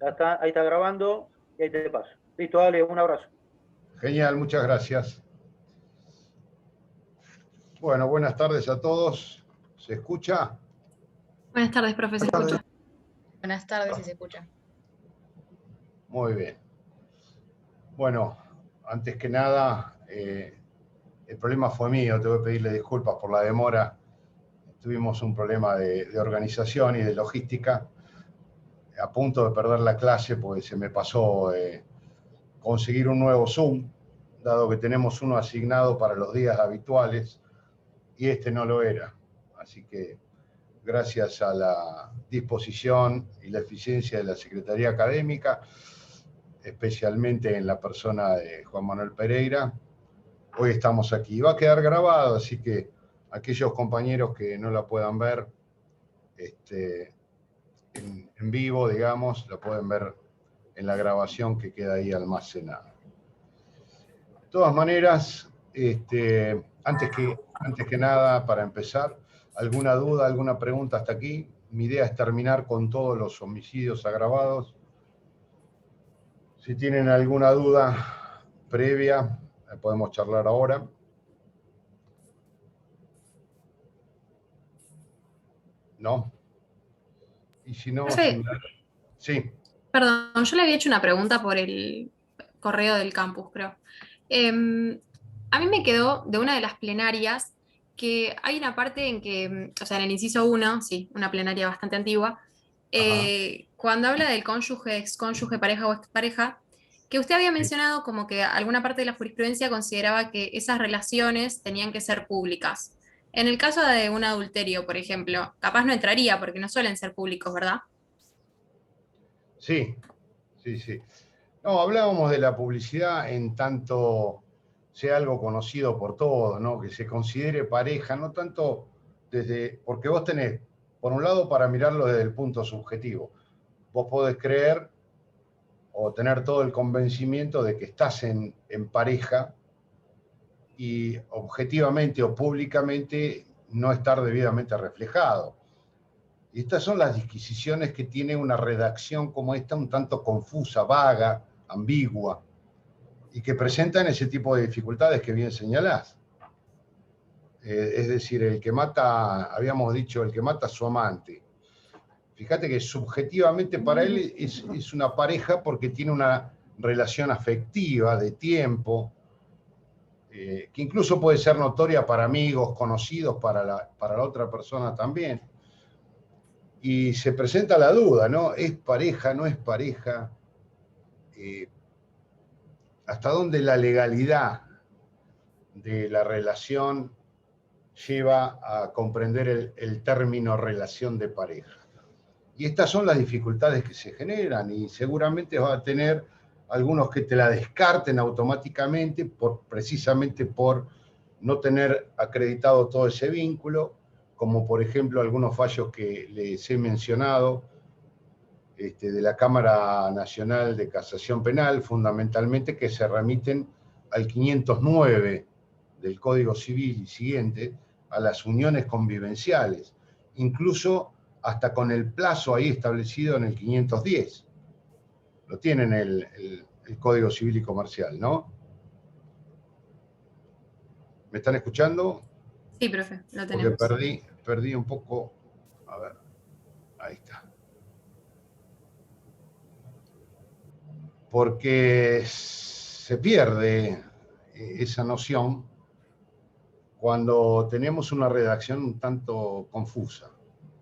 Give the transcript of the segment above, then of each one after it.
Ahí está grabando y ahí te paso. Listo, dale, un abrazo. Genial, muchas gracias. Bueno, buenas tardes a todos. ¿Se escucha? Buenas tardes, profe, se escucha. Buenas tardes, si se escucha. Muy bien. Bueno, antes que nada, el problema fue mío, tengo que pedirle disculpas por la demora. Tuvimos un problema de organización y de logística. A punto de perder la clase, pues se me pasó conseguir un nuevo Zoom, dado que tenemos uno asignado para los días habituales y este no lo era. Así que gracias a la disposición y la eficiencia de la Secretaría Académica, especialmente en la persona de Juan Manuel Pereira, hoy estamos aquí. Va a quedar grabado, así que aquellos compañeros que no la puedan ver en vivo, digamos, lo pueden ver en la grabación que queda ahí almacenada. De todas maneras, antes que nada, para empezar, ¿alguna duda, alguna pregunta hasta aquí? Mi idea es terminar con todos los homicidios agravados. Si tienen alguna duda previa, podemos charlar ahora. ¿No? Y si no, sí. Perdón, yo le había hecho una pregunta por el correo del campus, creo. A mí me quedó de una de las plenarias que hay una parte en que, o sea, en el inciso 1, sí, una plenaria bastante antigua, cuando habla del cónyuge, excónyuge, pareja o expareja, que usted había mencionado como que alguna parte de la jurisprudencia consideraba que esas relaciones tenían que ser públicas. En el caso de un adulterio, por ejemplo, capaz no entraría porque no suelen ser públicos, ¿verdad? Sí. No, hablábamos de la publicidad en tanto sea algo conocido por todos, ¿no? Que se considere pareja, no tanto porque vos tenés, por un lado, para mirarlo desde el punto subjetivo. Vos podés creer o tener todo el convencimiento de que estás en pareja y objetivamente o públicamente no estar debidamente reflejado. Y estas son las disquisiciones que tiene una redacción como esta, un tanto confusa, vaga, ambigua, y que presentan ese tipo de dificultades que bien señalás. Es decir, el que mata, habíamos dicho, el que mata a su amante. Fíjate que subjetivamente para él es una pareja porque tiene una relación afectiva, de tiempo, que incluso puede ser notoria para amigos, conocidos, para la otra persona también. Y se presenta la duda, ¿no? ¿Es pareja, no es pareja? ¿Hasta dónde la legalidad de la relación lleva a comprender el término relación de pareja? Y estas son las dificultades que se generan y seguramente va a tener algunos que te la descarten automáticamente precisamente por no tener acreditado todo ese vínculo, como por ejemplo algunos fallos que les he mencionado de la Cámara Nacional de Casación Penal, fundamentalmente, que se remiten al 509 del Código Civil y siguiente, a las uniones convivenciales, incluso hasta con el plazo ahí establecido en el 510. Lo tienen el Código Civil y Comercial, ¿no? ¿Me están escuchando? Sí, profe, lo tenemos. Porque perdí un poco. A ver, ahí está. Porque se pierde esa noción cuando tenemos una redacción un tanto confusa,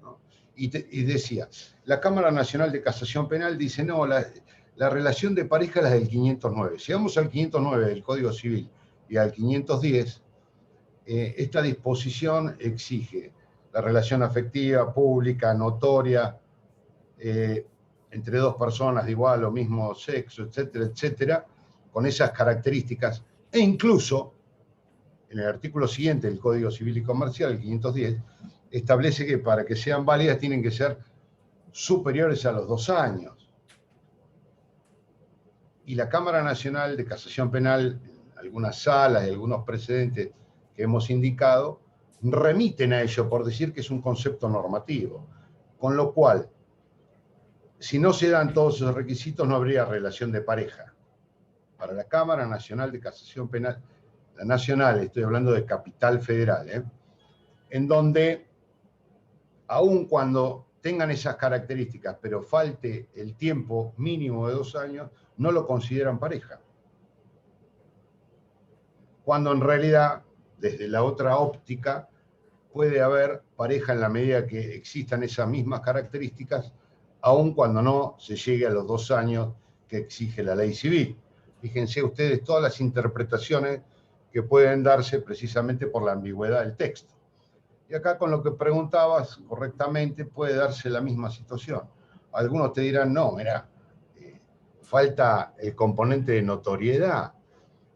¿no? Y decía, la Cámara Nacional de Casación Penal dice, no, la relación de pareja es la del 509. Si vamos al 509 del Código Civil y al 510, esta disposición exige la relación afectiva, pública, notoria, entre dos personas de igual o mismo sexo, etcétera, etcétera, con esas características, e incluso en el artículo siguiente del Código Civil y Comercial, el 510, establece que para que sean válidas tienen que ser superiores a los 2 años. Y la Cámara Nacional de Casación Penal, algunas salas y algunos precedentes que hemos indicado, remiten a ello por decir que es un concepto normativo. Con lo cual, si no se dan todos esos requisitos, no habría relación de pareja. Para la Cámara Nacional de Casación Penal, la nacional, estoy hablando de Capital Federal, en donde, aun cuando tengan esas características, pero falte el tiempo mínimo de 2 años, no lo consideran pareja. Cuando en realidad, desde la otra óptica, puede haber pareja en la medida que existan esas mismas características, aun cuando no se llegue a los 2 años que exige la ley civil. Fíjense ustedes todas las interpretaciones que pueden darse precisamente por la ambigüedad del texto. Y acá con lo que preguntabas correctamente puede darse la misma situación. Algunos te dirán, no, mira, falta el componente de notoriedad.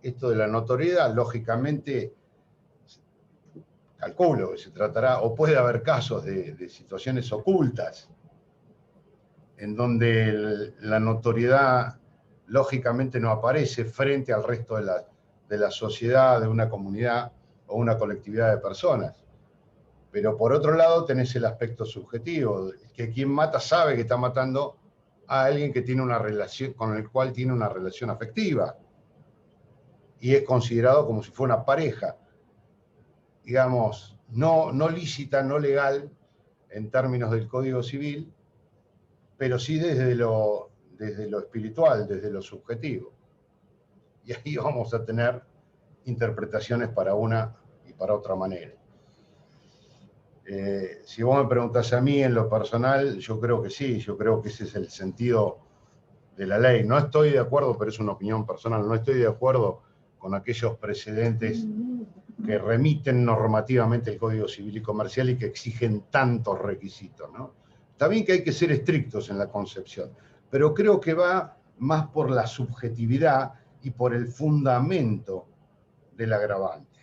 Esto de la notoriedad, lógicamente, calculo que se tratará, o puede haber casos de situaciones ocultas, en donde la notoriedad lógicamente no aparece frente al resto de la sociedad, de una comunidad o una colectividad de personas. Pero por otro lado tenés el aspecto subjetivo, que quien mata sabe que está matando a alguien que tiene una relación, con el cual tiene una relación afectiva, y es considerado como si fuera una pareja, digamos, no lícita, no legal en términos del Código Civil, pero sí desde lo espiritual, desde lo subjetivo. Y ahí vamos a tener interpretaciones para una y para otra manera. Si vos me preguntás a mí en lo personal, yo creo que sí, yo creo que ese es el sentido de la ley. No estoy de acuerdo, pero es una opinión personal, no estoy de acuerdo con aquellos precedentes que remiten normativamente el Código Civil y Comercial y que exigen tantos requisitos, ¿no? Está bien que hay que ser estrictos en la concepción, pero creo que va más por la subjetividad y por el fundamento del agravante.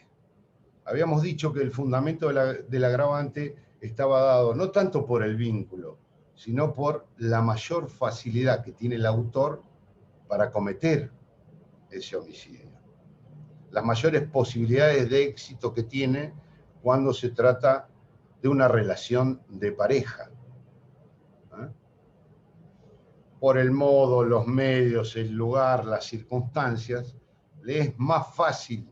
Habíamos dicho que el fundamento del agravante estaba dado no tanto por el vínculo, sino por la mayor facilidad que tiene el autor para cometer ese homicidio. Las mayores posibilidades de éxito que tiene cuando se trata de una relación de pareja. Por el modo, los medios, el lugar, las circunstancias, le es más fácil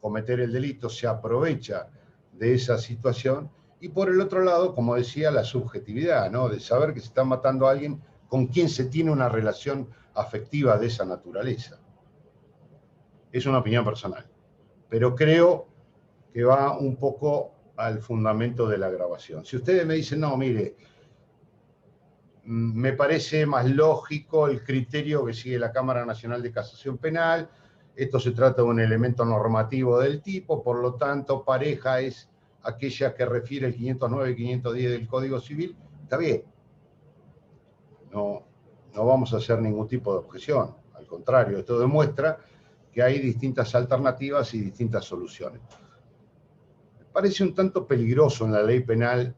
cometer el delito, se aprovecha de esa situación, y por el otro lado, como decía, la subjetividad, ¿no? De saber que se está matando a alguien con quien se tiene una relación afectiva de esa naturaleza. Es una opinión personal, pero creo que va un poco al fundamento de la agravación. Si ustedes me dicen, no, mire, me parece más lógico el criterio que sigue la Cámara Nacional de Casación Penal, esto se trata de un elemento normativo del tipo, por lo tanto, pareja es aquella que refiere el 509 y 510 del Código Civil, está bien. No vamos a hacer ningún tipo de objeción, al contrario, esto demuestra que hay distintas alternativas y distintas soluciones. Me parece un tanto peligroso en la ley penal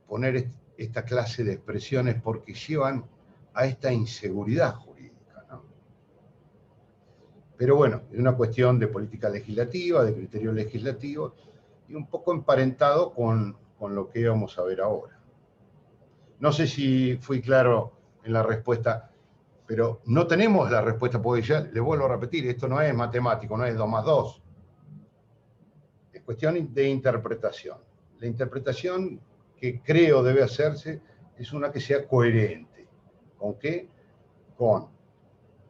poner esta clase de expresiones porque llevan a esta inseguridad jurídica, ¿no? Pero bueno, es una cuestión de política legislativa, de criterio legislativo, y un poco emparentado con lo que íbamos a ver ahora. No sé si fui claro en la respuesta, pero no tenemos la respuesta, porque ya le vuelvo a repetir, esto no es matemático, no es 2 más 2. Es cuestión de interpretación. La interpretación que creo debe hacerse es una que sea coherente. ¿Con qué? Con,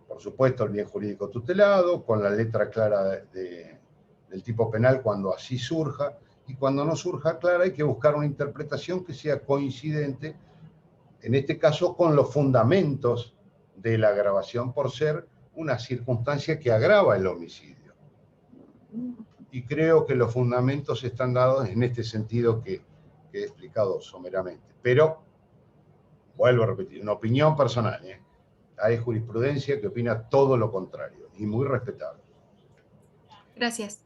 por supuesto, el bien jurídico tutelado, con la letra clara del tipo penal cuando así surja, y cuando no surja clara hay que buscar una interpretación que sea coincidente, en este caso con los fundamentos de la agravación por ser una circunstancia que agrava el homicidio. Y creo que los fundamentos están dados en este sentido que he explicado someramente. Pero, vuelvo a repetir, una opinión personal, Hay jurisprudencia que opina todo lo contrario, y muy respetable. Gracias.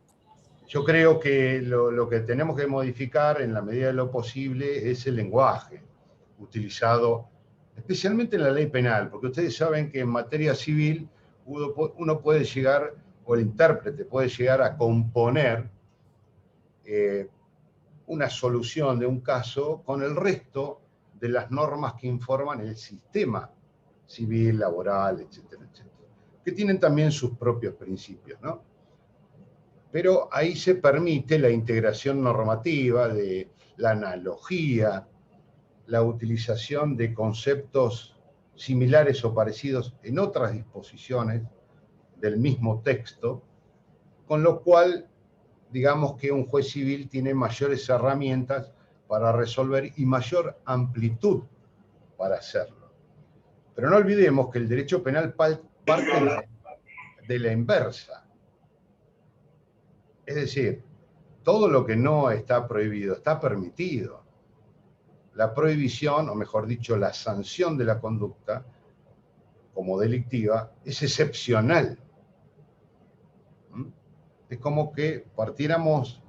Yo creo que lo que tenemos que modificar en la medida de lo posible es el lenguaje utilizado, especialmente en la ley penal, porque ustedes saben que en materia civil uno puede llegar, o el intérprete puede llegar a componer una solución de un caso con el resto de las normas que informan el sistema civil, laboral, etcétera, etcétera, que tienen también sus propios principios, ¿no? Pero ahí se permite la integración normativa de la analogía, la utilización de conceptos similares o parecidos en otras disposiciones del mismo texto, con lo cual, digamos que un juez civil tiene mayores herramientas para resolver y mayor amplitud para hacerlo. Pero no olvidemos que el derecho penal parte de la inversa. Es decir, todo lo que no está prohibido está permitido. La prohibición, o mejor dicho, la sanción de la conducta como delictiva es excepcional. Es como que partiéramos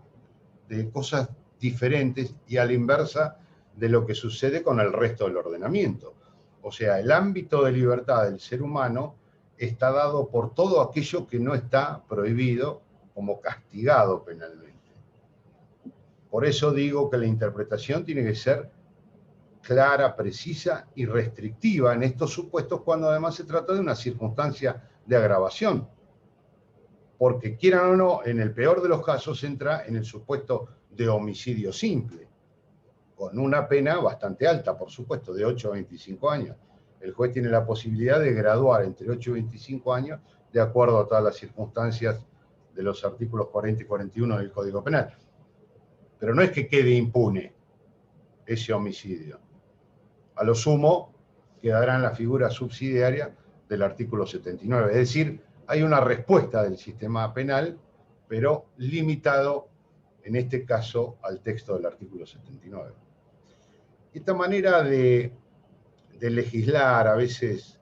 de cosas diferentes y a la inversa de lo que sucede con el resto del ordenamiento. O sea, el ámbito de libertad del ser humano está dado por todo aquello que no está prohibido como castigado penalmente. Por eso digo que la interpretación tiene que ser clara, precisa y restrictiva en estos supuestos, cuando además se trata de una circunstancia de agravación. Porque quieran o no, en el peor de los casos entra en el supuesto de homicidio simple, con una pena bastante alta, por supuesto, de 8 a 25 años. El juez tiene la posibilidad de graduar entre 8 y 25 años de acuerdo a todas las circunstancias de los artículos 40 y 41 del Código Penal. Pero no es que quede impune ese homicidio. A lo sumo quedará en la figura subsidiaria del artículo 79. Es decir, hay una respuesta del sistema penal, pero limitado, en este caso, al texto del artículo 79. Esta manera de legislar, a veces,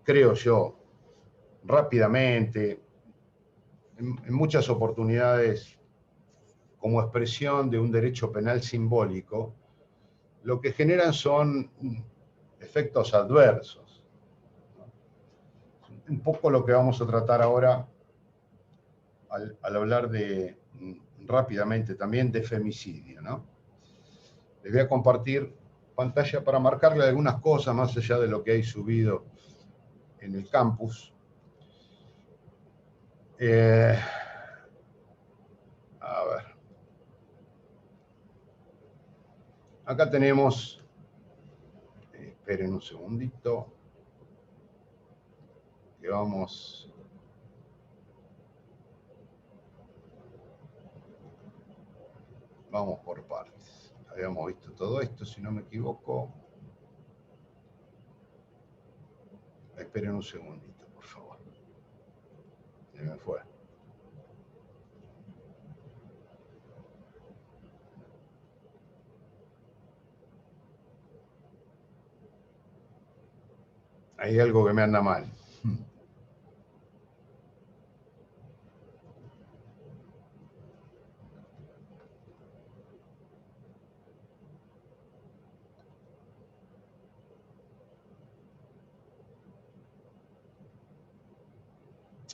creo yo, rápidamente, en muchas oportunidades, como expresión de un derecho penal simbólico, lo que generan son efectos adversos. Un poco lo que vamos a tratar ahora al hablar de, rápidamente también, de femicidio, ¿no? Les voy a compartir pantalla para marcarle algunas cosas más allá de lo que hay subido en el campus. A ver. Acá tenemos, esperen un segundito, que vamos por partes. Habíamos visto todo esto, si no me equivoco. Esperen un segundito, por favor. Se me fue. Hay algo que me anda mal.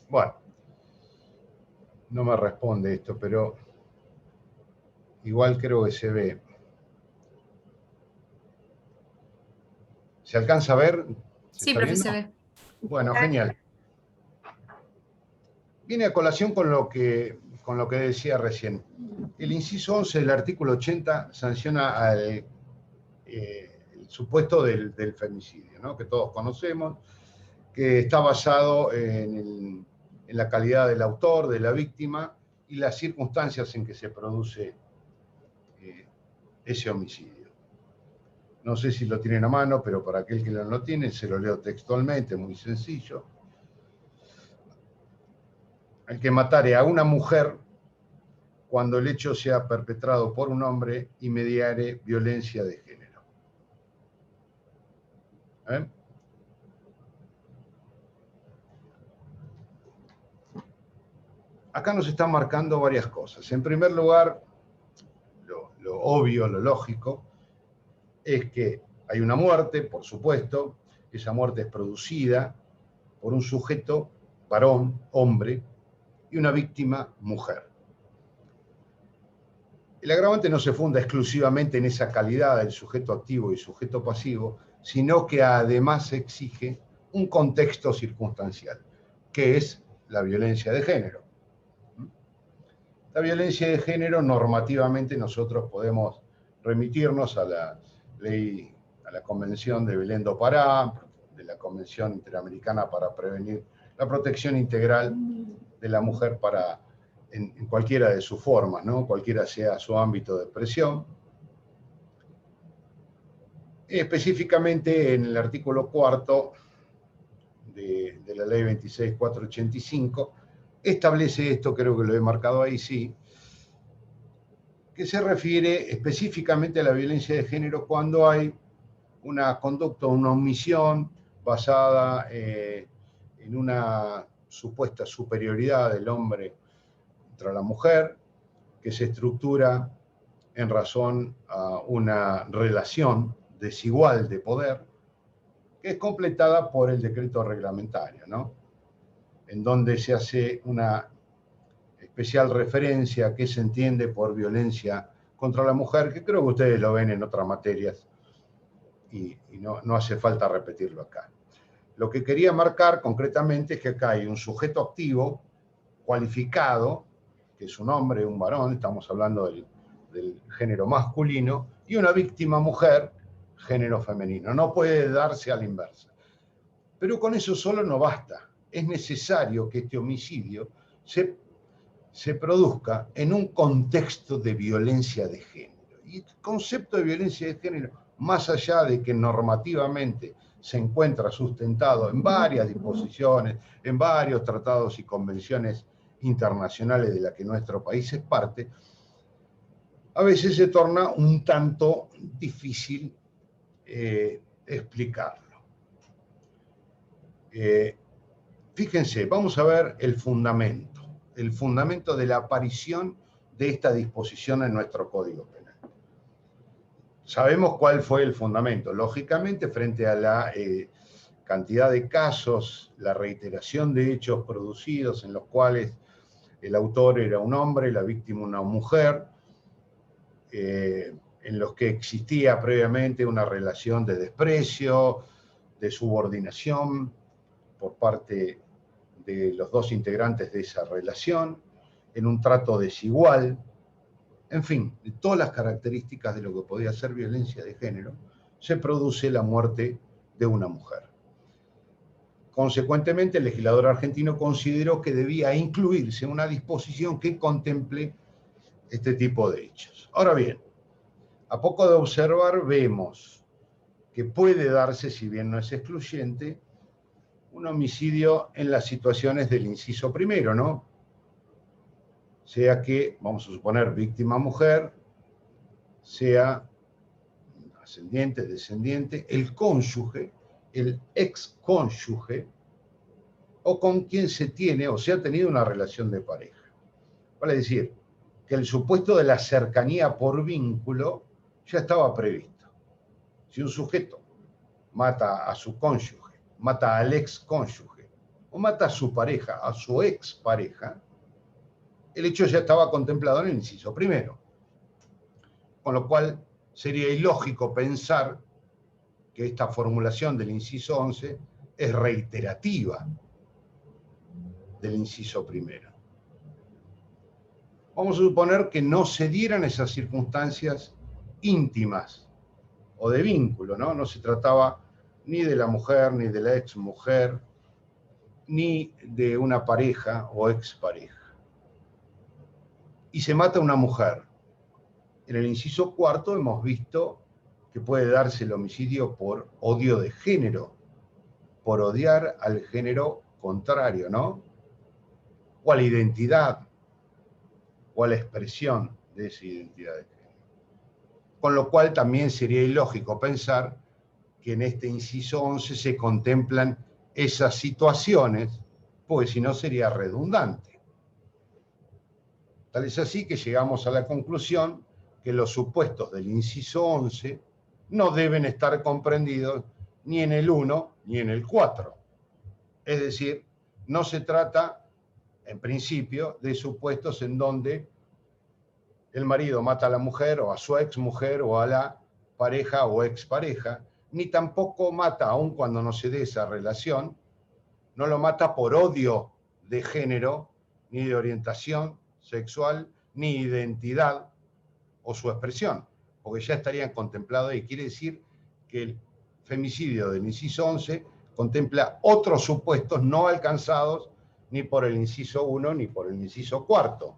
Bueno, no me responde esto, pero igual creo que se ve. ¿Se alcanza a ver? Sí, profe, se ve. Bueno, genial. Viene a colación con lo que decía recién. El inciso 11 del artículo 80 sanciona el supuesto del femicidio, ¿no? Que todos conocemos, que está basado en la calidad del autor, de la víctima, y las circunstancias en que se produce ese homicidio. No sé si lo tienen a mano, pero para aquel que no lo tiene, se lo leo textualmente, muy sencillo. El que matare a una mujer cuando el hecho sea perpetrado por un hombre y mediare violencia de género. Acá nos están marcando varias cosas. En primer lugar, lo obvio, lo lógico, es que hay una muerte, por supuesto. Esa muerte es producida por un sujeto, varón, hombre, y una víctima, mujer. El agravante no se funda exclusivamente en esa calidad del sujeto activo y sujeto pasivo, sino que además exige un contexto circunstancial, que es la violencia de género. La violencia de género, normativamente, nosotros podemos remitirnos a la ley, a la Convención de Belén do Pará, de la Convención Interamericana para prevenir la protección integral de la mujer en cualquiera de sus formas, ¿no? Cualquiera sea su ámbito de expresión. Específicamente en el artículo 4 de la ley 26.485, establece esto, creo que lo he marcado ahí, sí, que se refiere específicamente a la violencia de género cuando hay una conducta, una omisión basada en una supuesta superioridad del hombre contra la mujer, que se estructura en razón a una relación desigual de poder, que es completada por el decreto reglamentario, ¿no? En donde se hace una especial referencia a qué se entiende por violencia contra la mujer, que creo que ustedes lo ven en otras materias y no hace falta repetirlo acá. Lo que quería marcar concretamente es que acá hay un sujeto activo cualificado, que es un hombre, un varón, estamos hablando del género masculino, y una víctima mujer, género femenino. No puede darse a la inversa. Pero con eso solo no basta. Es necesario que este homicidio se produzca en un contexto de violencia de género. Y el concepto de violencia de género, más allá de que normativamente se encuentra sustentado en varias disposiciones, en varios tratados y convenciones internacionales de las que nuestro país es parte, a veces se torna un tanto difícil explicarlo. Fíjense, vamos a ver el fundamento de la aparición de esta disposición en nuestro Código Penal. Sabemos cuál fue el fundamento. Lógicamente, frente a la cantidad de casos, la reiteración de hechos producidos en los cuales el autor era un hombre, la víctima una mujer, en los que existía previamente una relación de desprecio, de subordinación por parte de los dos integrantes de esa relación, en un trato desigual, en fin, de todas las características de lo que podía ser violencia de género, se produce la muerte de una mujer. Consecuentemente, el legislador argentino consideró que debía incluirse una disposición que contemple este tipo de hechos. Ahora bien, a poco de observar vemos que puede darse, si bien no es excluyente, un homicidio en las situaciones del inciso primero, ¿no? Sea que, vamos a suponer, víctima mujer, sea ascendiente, descendiente, el cónyuge, el excónyuge, o con quien se tiene o se ha tenido una relación de pareja. Vale decir, que el supuesto de la cercanía por vínculo ya estaba previsto. Si un sujeto mata a su cónyuge, mata al excónyuge, o mata a su pareja, a su expareja, el hecho ya estaba contemplado en el inciso primero. Con lo cual sería ilógico pensar que esta formulación del inciso 11 es reiterativa del inciso primero. Vamos a suponer que no se dieran esas circunstancias íntimas o de vínculo, ¿no? No se trataba ni de la mujer, ni de la exmujer, ni de una pareja o expareja. Y se mata a una mujer. En el inciso cuarto hemos visto que puede darse el homicidio por odio de género, por odiar al género contrario, ¿no? O a la identidad, o a la expresión de esa identidad de género. Con lo cual también sería ilógico pensar que en este inciso 11 se contemplan esas situaciones, pues si no sería redundante. Tal es así que llegamos a la conclusión que los supuestos del inciso 11 no deben estar comprendidos ni en el 1 ni en el 4. Es decir, no se trata, en principio, de supuestos en donde el marido mata a la mujer o a su exmujer o a la pareja o expareja, ni tampoco mata, aun cuando no se dé esa relación, no lo mata por odio de género, ni de orientación sexual, ni identidad o su expresión, porque ya estarían contemplados y quiere decir que el femicidio del inciso 11 contempla otros supuestos no alcanzados ni por el inciso 1 ni por el inciso 4.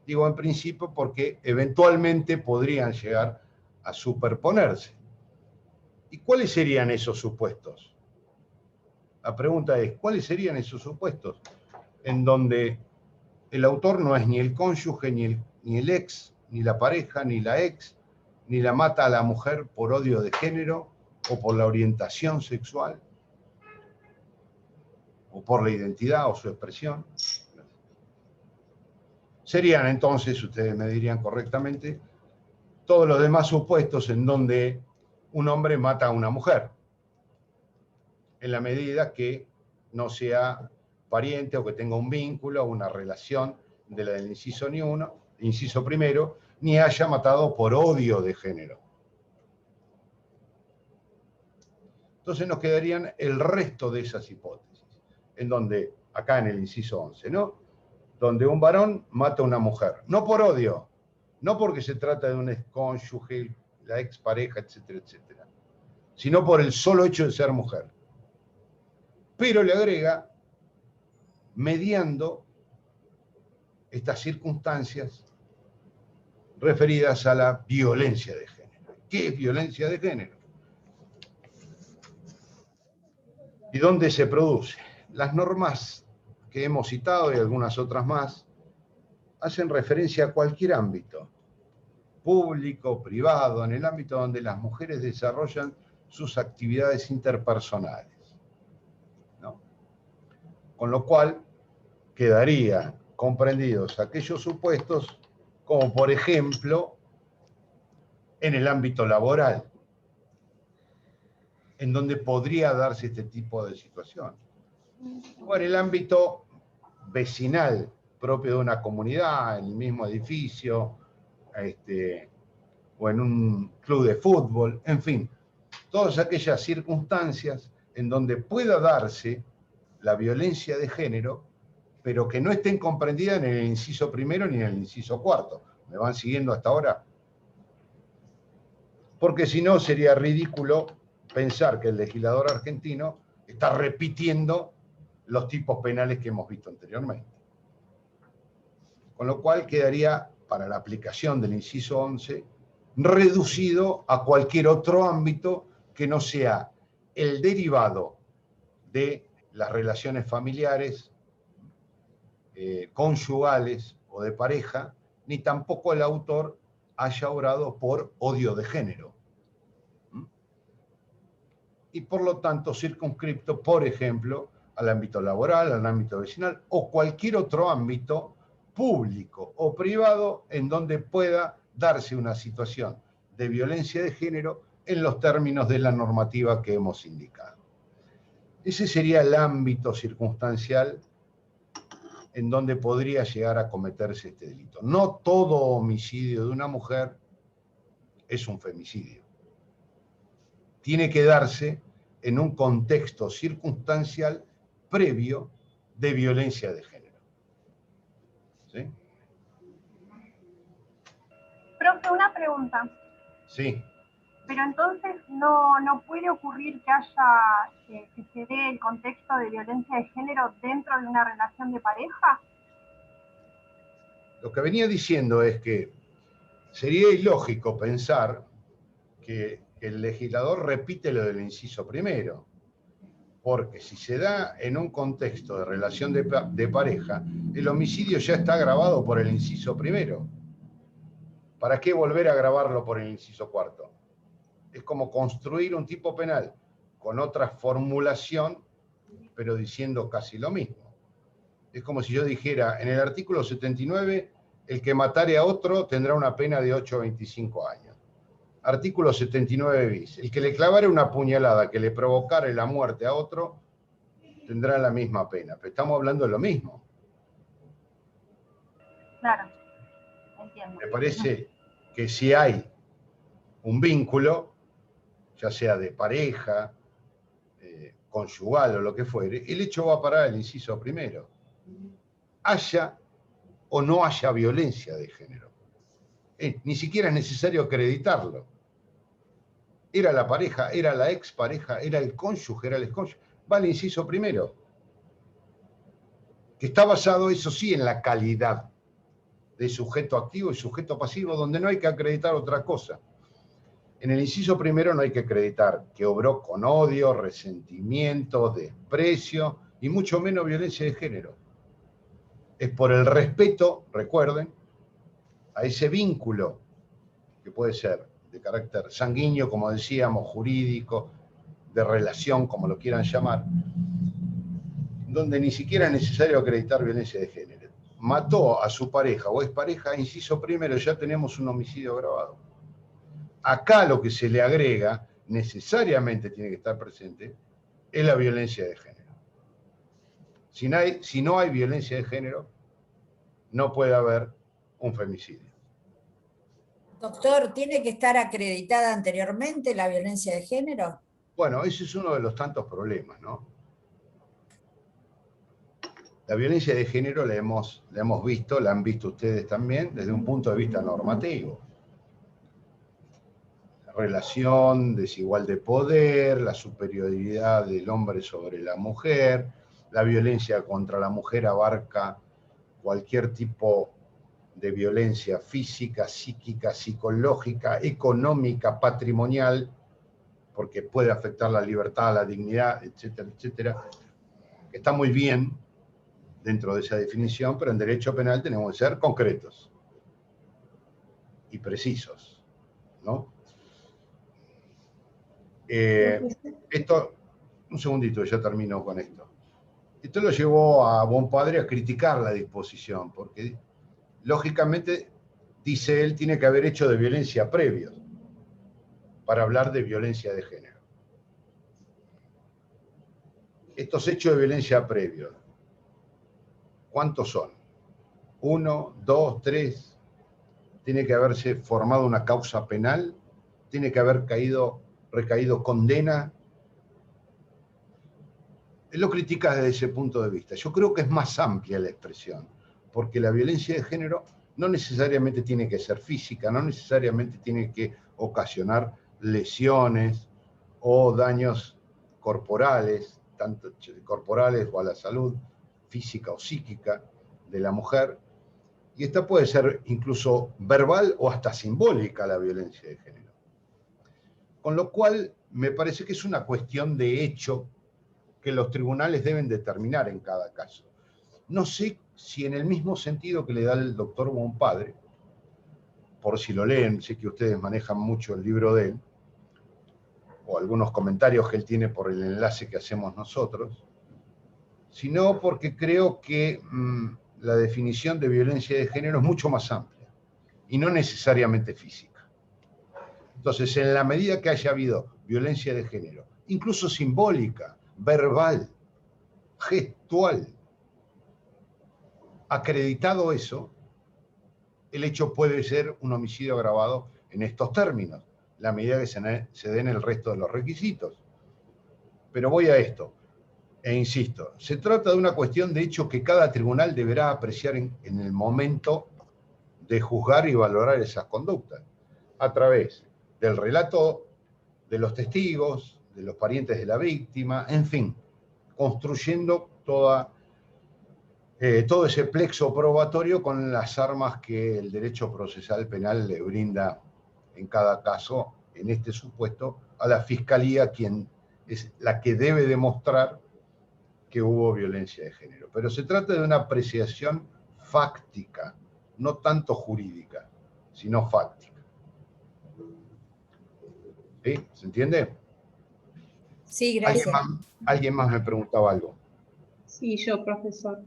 Digo en principio porque eventualmente podrían llegar a superponerse. ¿Y cuáles serían esos supuestos? La pregunta es, ¿cuáles serían esos supuestos? En donde el autor no es ni el cónyuge, ni el ex, ni la pareja, ni la ex, ni la mata a la mujer por odio de género, o por la orientación sexual, o por la identidad o su expresión. Serían entonces, ustedes me dirían correctamente, todos los demás supuestos en donde un hombre mata a una mujer, en la medida que no sea pariente o que tenga un vínculo o una relación de la del inciso primero, ni haya matado por odio de género. Entonces nos quedarían el resto de esas hipótesis, en donde, acá en el inciso 11, ¿no? Donde un varón mata a una mujer, no por odio, no porque se trata de un excónyuge, la expareja, etcétera, etcétera, sino por el solo hecho de ser mujer. Pero le agrega, mediando estas circunstancias referidas a la violencia de género. ¿Qué es violencia de género? ¿Y dónde se produce? Las normas que hemos citado y algunas otras más hacen referencia a cualquier ámbito, público, privado, en el ámbito donde las mujeres desarrollan sus actividades interpersonales, ¿no? Con lo cual quedaría comprendidos aquellos supuestos como, por ejemplo, en el ámbito laboral, en donde podría darse este tipo de situación, o en el ámbito vecinal propio de una comunidad, en el mismo edificio, o en un club de fútbol, en fin, todas aquellas circunstancias en donde pueda darse la violencia de género, pero que no estén comprendidas en el inciso primero ni en el inciso cuarto. ¿Me van siguiendo hasta ahora? Porque si no sería ridículo pensar que el legislador argentino está repitiendo los tipos penales que hemos visto anteriormente. Con lo cual quedaría, para la aplicación del inciso 11, reducido a cualquier otro ámbito que no sea el derivado de las relaciones familiares, conyugales o de pareja, ni tampoco el autor haya obrado por odio de género. Y por lo tanto circunscripto, por ejemplo, al ámbito laboral, al ámbito vecinal o cualquier otro ámbito público o privado en donde pueda darse una situación de violencia de género en los términos de la normativa que hemos indicado. Ese sería el ámbito circunstancial en donde podría llegar a cometerse este delito. No todo homicidio de una mujer es un femicidio. Tiene que darse en un contexto circunstancial previo de violencia de género. ¿Sí? Profe, una pregunta. Sí. Pero entonces no puede ocurrir que haya, que se dé el contexto de violencia de género dentro de una relación de pareja. Lo que venía diciendo es que sería ilógico pensar que el legislador repite lo del inciso primero, porque si se da en un contexto de relación de pareja, el homicidio ya está agravado por el inciso primero. ¿Para qué volver a agravarlo por el inciso cuarto? Es como construir un tipo penal con otra formulación, pero diciendo casi lo mismo. Es como si yo dijera, en el artículo 79, el que matare a otro tendrá una pena de 8 a 25 años. Artículo 79 bis, el que le clavare una puñalada que le provocare la muerte a otro, tendrá la misma pena. Pero estamos hablando de lo mismo. Claro, entiendo. entiendo. Me parece que si hay un vínculo, ya sea de pareja, conyugal o lo que fuere, el hecho va a parar al inciso primero. Haya o no haya violencia de género. Ni siquiera es necesario acreditarlo. Era la pareja, era la expareja, era el cónyuge, era el excónyuge. Va al inciso primero. Que está basado, eso sí, en la calidad de sujeto activo y sujeto pasivo, donde no hay que acreditar otra cosa. En el inciso primero no hay que acreditar que obró con odio, resentimiento, desprecio y mucho menos violencia de género. Es por el respeto, recuerden, a ese vínculo que puede ser de carácter sanguíneo, como decíamos, jurídico, de relación, como lo quieran llamar, donde ni siquiera es necesario acreditar violencia de género. Mató a su pareja o expareja, inciso primero, ya tenemos un homicidio agravado. Acá lo que se le agrega, necesariamente tiene que estar presente, es la violencia de género. Si no hay violencia de género, no puede haber un femicidio. Doctor, ¿tiene que estar acreditada anteriormente la violencia de género? Bueno, ese es uno de los tantos problemas, ¿no? La violencia de género la hemos visto, la han visto ustedes también, desde un punto de vista normativo. Relación desigual de poder, la superioridad del hombre sobre la mujer, la violencia contra la mujer abarca cualquier tipo de violencia física, psíquica, psicológica, económica, patrimonial, porque puede afectar la libertad, la dignidad, etcétera, etcétera. Está muy bien dentro de esa definición, pero en derecho penal tenemos que ser concretos y precisos, ¿no? Esto, un segundito, ya termino con esto. Esto lo llevó a Bonpadre a criticar la disposición, porque lógicamente, dice él, tiene que haber hecho de violencia previos para hablar de violencia de género. Estos hechos de violencia previos, ¿cuántos son? 1, 2, 3. Tiene que haberse formado una causa penal, tiene que haber recaído condena. Él lo critica desde ese punto de vista. Yo creo que es más amplia la expresión, porque la violencia de género no necesariamente tiene que ser física, no necesariamente tiene que ocasionar lesiones o daños corporales, tanto corporales o a la salud física o psíquica de la mujer. Y esta puede ser incluso verbal o hasta simbólica, la violencia de género. Con lo cual, me parece que es una cuestión de hecho que los tribunales deben determinar en cada caso. No sé si en el mismo sentido que le da el doctor Bonpadre, por si lo leen, sé que ustedes manejan mucho el libro de él, o algunos comentarios que él tiene por el enlace que hacemos nosotros, sino porque creo que la definición de violencia de género es mucho más amplia y no necesariamente física. Entonces, en la medida que haya habido violencia de género, incluso simbólica, verbal, gestual, acreditado eso, el hecho puede ser un homicidio agravado en estos términos, la medida que se den el resto de los requisitos. Pero voy a esto, e insisto, se trata de una cuestión de hecho que cada tribunal deberá apreciar en el momento de juzgar y valorar esas conductas, a través del relato de los testigos, de los parientes de la víctima, en fin, construyendo todo ese plexo probatorio con las armas que el derecho procesal penal le brinda en cada caso, en este supuesto, a la Fiscalía, quien es la que debe demostrar que hubo violencia de género. Pero se trata de una apreciación fáctica, no tanto jurídica, sino fáctica. ¿Sí? ¿Se entiende? Sí, gracias. ¿Alguien más me preguntaba algo? Sí, yo, profesor.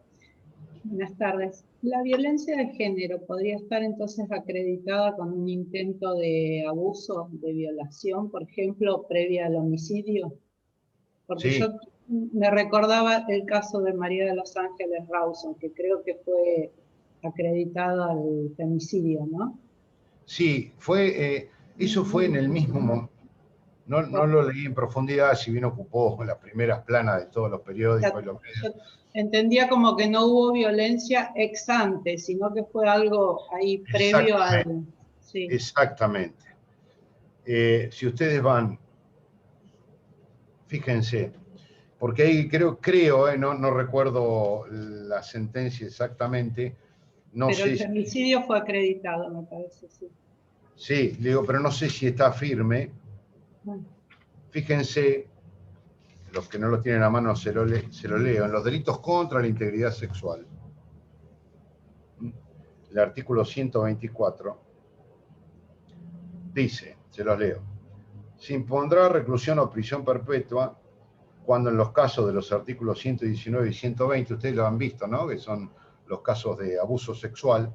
Buenas tardes. ¿La violencia de género podría estar entonces acreditada con un intento de abuso, de violación, por ejemplo, previa al homicidio? Porque Sí. yo me recordaba el caso de María de los Ángeles Rawson, que creo que fue acreditado al femicidio, ¿no? Sí, eso fue en el mismo momento. No lo leí en profundidad, si bien ocupó las primeras planas de todos los periódicos y los medios. Yo entendía como que no hubo violencia ex ante, sino que fue algo ahí previo al... Sí. Exactamente. Si ustedes van, fíjense, porque ahí creo, no recuerdo la sentencia exactamente. No pero sé el femicidio fue acreditado, me parece, sí. Sí, le digo, pero no sé si está firme. Fíjense, los que no lo tienen a mano se lo leo. En los delitos contra la integridad sexual, el artículo 124 dice, se los leo, se impondrá reclusión o prisión perpetua cuando en los casos de los artículos 119 y 120, ustedes lo han visto, ¿no? Que son los casos de abuso sexual,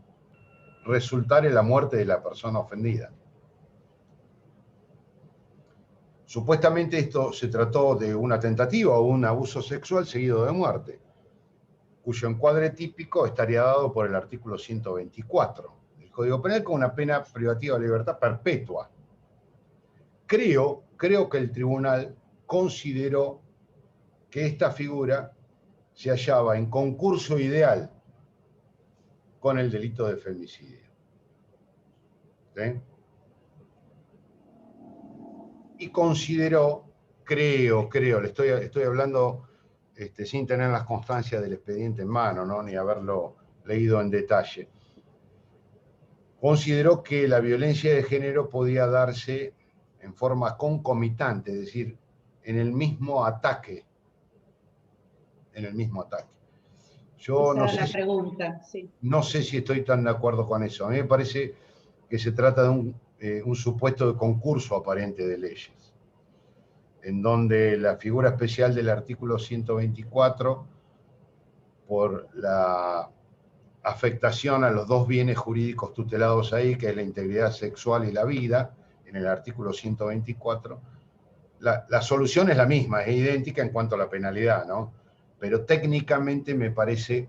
resultare la muerte de la persona ofendida. Supuestamente esto se trató de una tentativa o un abuso sexual seguido de muerte, cuyo encuadre típico estaría dado por el artículo 124 del Código Penal con una pena privativa de libertad perpetua. Creo que el tribunal consideró que esta figura se hallaba en concurso ideal con el delito de femicidio. ¿Sí? Y consideró, creo, le estoy hablando sin tener las constancias del expediente en mano, ¿no? Ni haberlo leído en detalle. Consideró que la violencia de género podía darse en forma concomitante, es decir, en el mismo ataque. Yo no sé, pregunta, sí. No sé si estoy tan de acuerdo con eso. A mí me parece que se trata de un supuesto de concurso aparente de leyes, en donde la figura especial del artículo 124, por la afectación a los dos bienes jurídicos tutelados ahí, que es la integridad sexual y la vida, en el artículo 124, la solución es la misma, es idéntica en cuanto a la penalidad, ¿no? Pero técnicamente me parece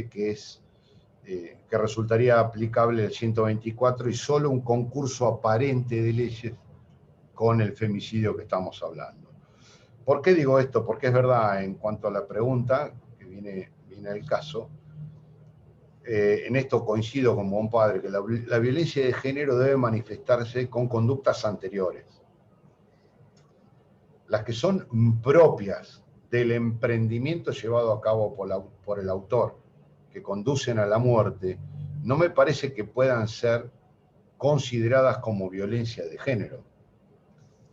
que resultaría aplicable el 124 y solo un concurso aparente de leyes con el femicidio que estamos hablando. ¿Por qué digo esto? Porque es verdad, en cuanto a la pregunta, que viene al caso, en esto coincido con buen padre, que la violencia de género debe manifestarse con conductas anteriores. Las que son propias del emprendimiento llevado a cabo por el autor, que conducen a la muerte, no me parece que puedan ser consideradas como violencia de género,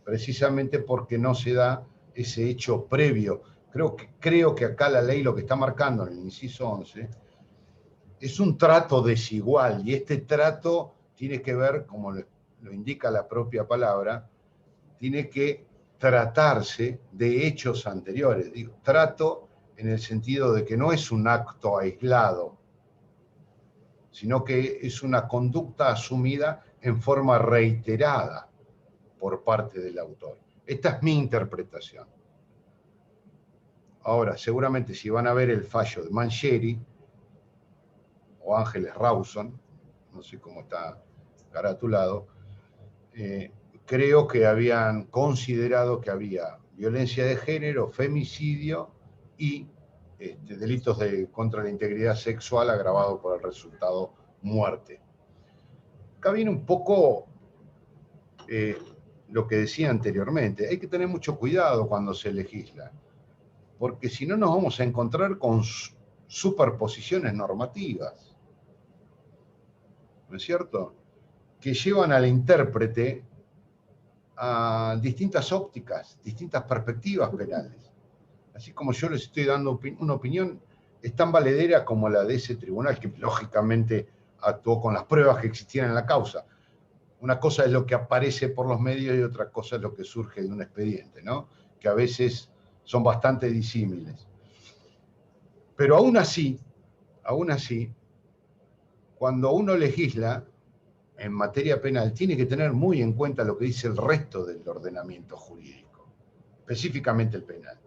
precisamente porque no se da ese hecho previo. Creo que acá la ley lo que está marcando en el inciso 11 es un trato desigual, y este trato tiene que ver, como lo indica la propia palabra, tiene que tratarse de hechos anteriores. Digo, trato en el sentido de que no es un acto aislado, sino que es una conducta asumida en forma reiterada por parte del autor. Esta es mi interpretación. Ahora, seguramente si van a ver el fallo de Mancheri o Ángeles Rawson, no sé cómo está caratulado, creo que habían considerado que había violencia de género, femicidio y delitos contra la integridad sexual agravado por el resultado muerte. Acá viene un poco lo que decía anteriormente. Hay que tener mucho cuidado cuando se legisla, porque si no nos vamos a encontrar con superposiciones normativas, ¿no es cierto?, que llevan al intérprete a distintas ópticas, distintas perspectivas penales. Así como yo les estoy dando una opinión, es tan valedera como la de ese tribunal, que lógicamente actuó con las pruebas que existían en la causa. Una cosa es lo que aparece por los medios y otra cosa es lo que surge de un expediente, ¿no? Que a veces son bastante disímiles. Pero aún así, cuando uno legisla en materia penal, tiene que tener muy en cuenta lo que dice el resto del ordenamiento jurídico, específicamente el penal.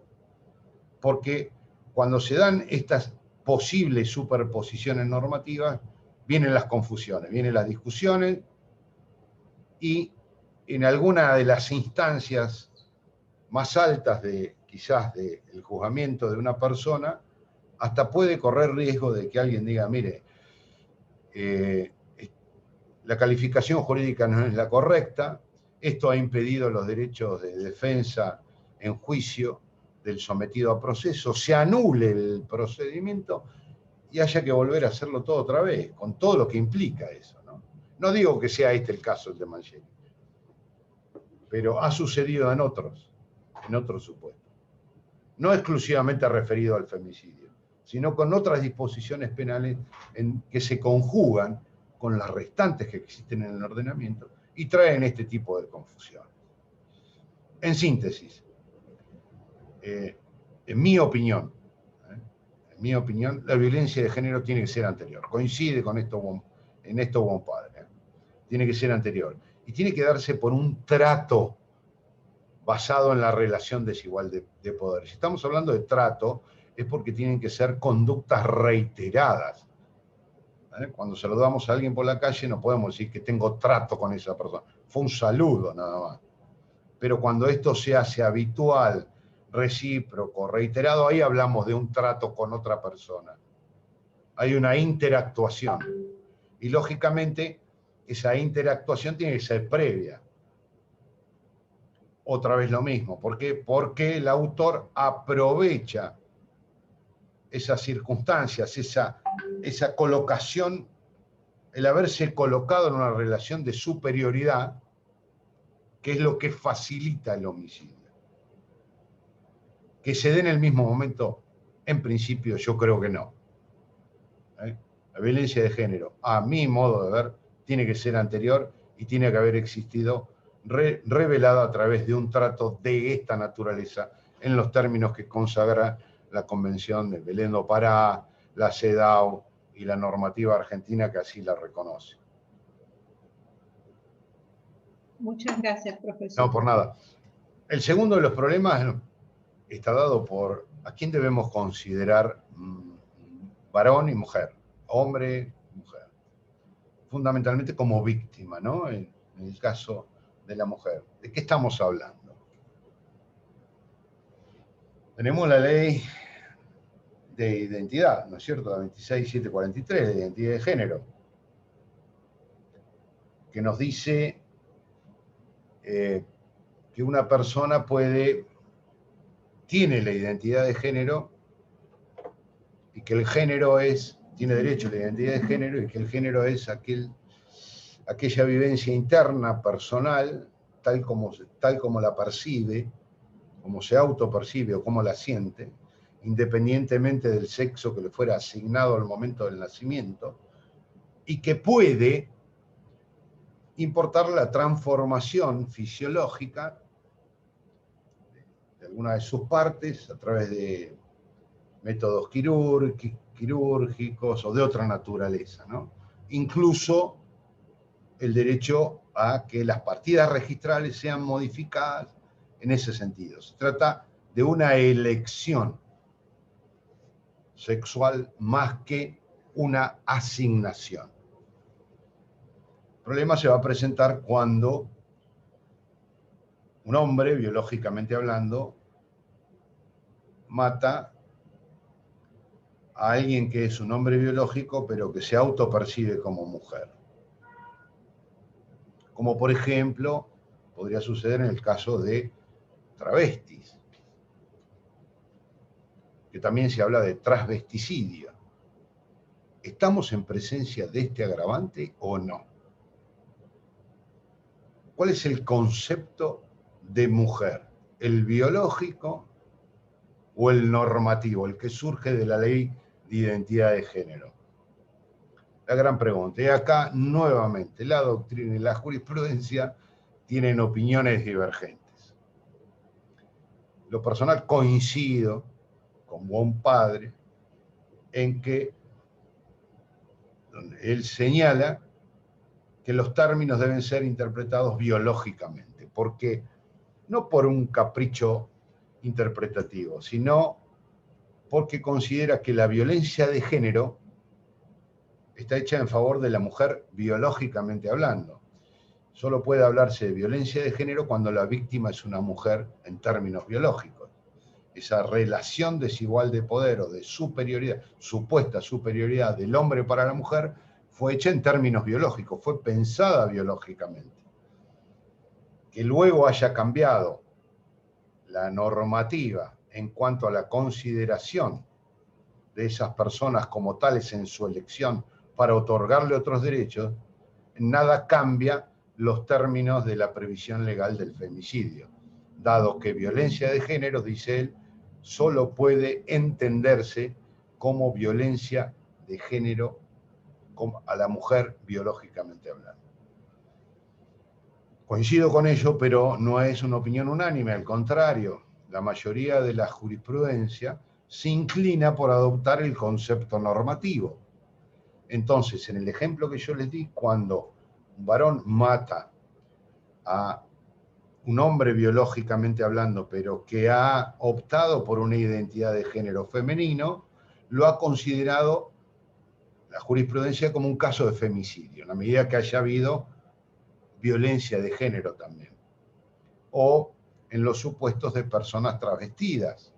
Porque cuando se dan estas posibles superposiciones normativas, vienen las confusiones, vienen las discusiones, y en alguna de las instancias más altas quizás del juzgamiento de una persona, hasta puede correr riesgo de que alguien diga, mire, la calificación jurídica no es la correcta, esto ha impedido los derechos de defensa en juicio del sometido a proceso, se anule el procedimiento y haya que volver a hacerlo todo otra vez, con todo lo que implica eso, ¿no? No digo que sea este el caso, el de Mangieri, pero ha sucedido en otros supuestos. No exclusivamente referido al femicidio, sino con otras disposiciones penales que se conjugan con las restantes que existen en el ordenamiento y traen este tipo de confusión. En síntesis, en mi opinión, la violencia de género tiene que ser anterior. Coincide con esto, en esto buen padre. Tiene que ser anterior. Y tiene que darse por un trato basado en la relación desigual de poder. Si estamos hablando de trato, es porque tienen que ser conductas reiteradas. ¿Vale? Cuando saludamos a alguien por la calle no podemos decir que tengo trato con esa persona. Fue un saludo nada más. Pero cuando esto se hace habitual, recíproco, reiterado, ahí hablamos de un trato con otra persona. Hay una interactuación. Y lógicamente, esa interactuación tiene que ser previa. Otra vez lo mismo. ¿Por qué? Porque el autor aprovecha esas circunstancias, esa colocación, el haberse colocado en una relación de superioridad, que es lo que facilita el homicidio. Que se dé en el mismo momento, en principio, yo creo que no. La violencia de género, a mi modo de ver, tiene que ser anterior y tiene que haber existido revelada a través de un trato de esta naturaleza en los términos que consagra la Convención de Belén do Pará, la CEDAW y la normativa argentina que así la reconoce. Muchas gracias, profesor. No, por nada. El segundo de los problemas está dado por a quién debemos considerar varón y mujer, hombre y mujer. Fundamentalmente como víctima, ¿no? En el caso de la mujer. ¿De qué estamos hablando? Tenemos la ley de identidad, ¿no es cierto? La 26743, de identidad de género, que nos dice que una persona tiene la identidad de género y que el género tiene derecho a la identidad de género y que el género es aquella vivencia interna, personal, tal como la percibe, como se autopercibe o como la siente, independientemente del sexo que le fuera asignado al momento del nacimiento, y que puede importar la transformación fisiológica de alguna de sus partes a través de métodos quirúrgicos o de otra naturaleza, ¿no? Incluso el derecho a que las partidas registrales sean modificadas en ese sentido. Se trata de una elección sexual más que una asignación. El problema se va a presentar cuando un hombre, biológicamente hablando, mata a alguien que es un hombre biológico, pero que se autopercibe como mujer. Como por ejemplo, podría suceder en el caso de travestis, que también se habla de transvesticidio. ¿Estamos en presencia de este agravante o no? ¿Cuál es el concepto de mujer? ¿El biológico o el normativo, el que surge de la ley de identidad de género? La gran pregunta. Y acá, nuevamente, la doctrina y la jurisprudencia tienen opiniones divergentes. Lo personal coincido con buen padre en que él señala que los términos deben ser interpretados biológicamente, porque no por un capricho interpretativo, sino porque considera que la violencia de género está hecha en favor de la mujer biológicamente hablando. Solo puede hablarse de violencia de género cuando la víctima es una mujer en términos biológicos. Esa relación desigual de poder o de superioridad, supuesta superioridad del hombre para la mujer, fue hecha en términos biológicos, fue pensada biológicamente. Que luego haya cambiado la normativa en cuanto a la consideración de esas personas como tales en su elección para otorgarle otros derechos, nada cambia los términos de la previsión legal del femicidio, dado que violencia de género, dice él, solo puede entenderse como violencia de género a la mujer biológicamente hablando. Coincido con ello, pero no es una opinión unánime, al contrario, la mayoría de la jurisprudencia se inclina por adoptar el concepto normativo. Entonces, en el ejemplo que yo les di, cuando un varón mata a un hombre biológicamente hablando, pero que ha optado por una identidad de género femenino, lo ha considerado la jurisprudencia como un caso de femicidio, en la medida que haya habido violencia de género también. O en los supuestos de personas travestidas.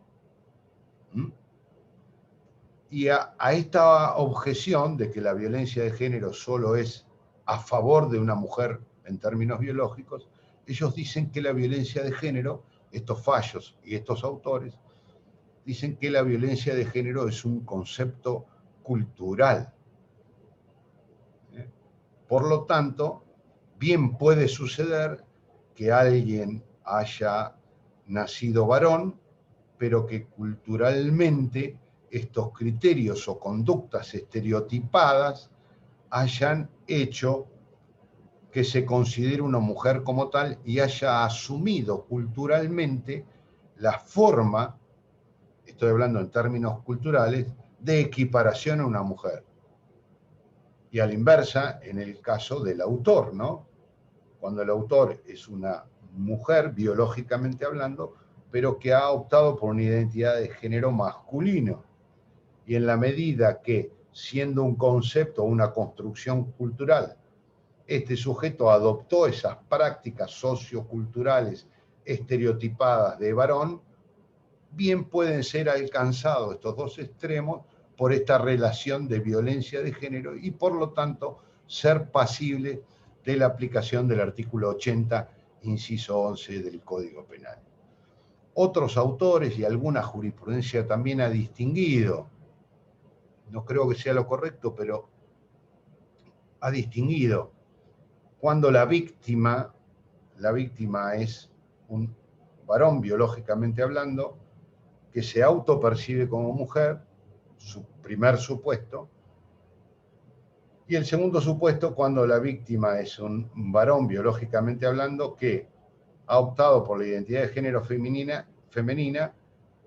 Y a esta objeción de que la violencia de género solo es a favor de una mujer en términos biológicos, ellos dicen que la violencia de género, estos fallos y estos autores, dicen que la violencia de género es un concepto cultural. Por lo tanto, bien puede suceder que alguien haya nacido varón, pero que culturalmente estos criterios o conductas estereotipadas hayan hecho que se considere una mujer como tal y haya asumido culturalmente la forma, estoy hablando en términos culturales, de equiparación a una mujer. Y a la inversa, en el caso del autor, ¿no? Cuando el autor es una mujer, biológicamente hablando, pero que ha optado por una identidad de género masculino. Y en la medida que, siendo un concepto o una construcción cultural, este sujeto adoptó esas prácticas socioculturales estereotipadas de varón, bien pueden ser alcanzados estos dos extremos por esta relación de violencia de género y por lo tanto ser pasible de la aplicación del artículo 80, inciso 11 del Código Penal. Otros autores y alguna jurisprudencia también ha distinguido, no creo que sea lo correcto, pero ha distinguido cuando la víctima es un varón biológicamente hablando, que se autopercibe como mujer, su primer supuesto, y el segundo supuesto cuando la víctima es un varón biológicamente hablando que ha optado por la identidad de género femenina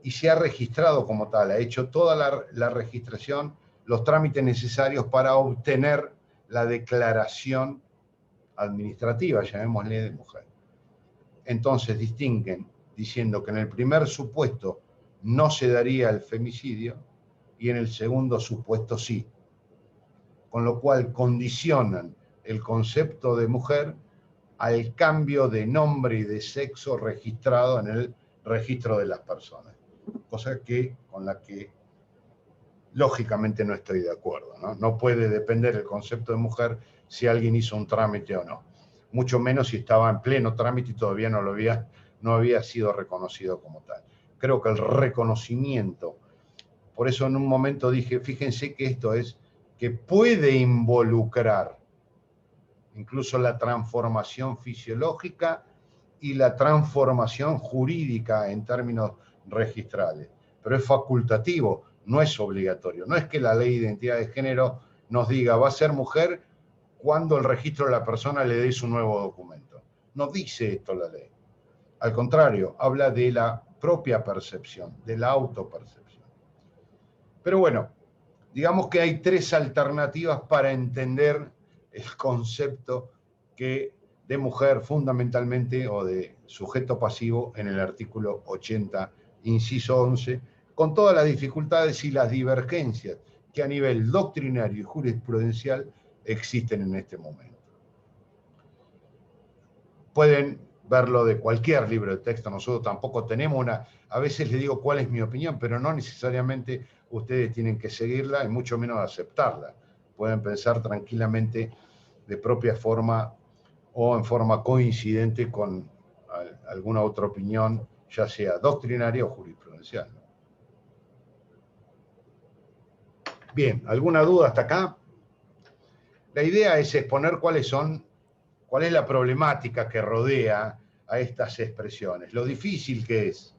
y se ha registrado como tal, ha hecho toda la registración, los trámites necesarios para obtener la declaración administrativa, llamémosle, de mujer. Entonces distinguen diciendo que en el primer supuesto no se daría el femicidio y en el segundo supuesto sí. Con lo cual condicionan el concepto de mujer al cambio de nombre y de sexo registrado en el registro de las personas. Cosa con la que lógicamente no estoy de acuerdo, ¿no? No puede depender el concepto de mujer si alguien hizo un trámite o no. Mucho menos si estaba en pleno trámite y todavía no había sido reconocido como tal. Creo que el reconocimiento, por eso en un momento dije, fíjense que esto es que puede involucrar incluso la transformación fisiológica y la transformación jurídica en términos registrales, pero es facultativo, no es obligatorio. No es que la ley de identidad de género nos diga va a ser mujer cuando el registro de la persona le dé su nuevo documento. No dice esto la ley. Al contrario, habla de la propia percepción, de la autopercepción. Pero bueno, digamos que hay tres alternativas para entender el concepto de mujer fundamentalmente o de sujeto pasivo en el artículo 80, inciso 11, con todas las dificultades y las divergencias que a nivel doctrinario y jurisprudencial existen en este momento. Pueden verlo de cualquier libro de texto, nosotros tampoco tenemos una, a veces les digo cuál es mi opinión, pero no necesariamente ustedes tienen que seguirla y mucho menos aceptarla. Pueden pensar tranquilamente de propia forma o en forma coincidente con alguna otra opinión, ya sea doctrinaria o jurisprudencial. Bien, ¿alguna duda hasta acá? La idea es exponer cuál es la problemática que rodea a estas expresiones, lo difícil que es.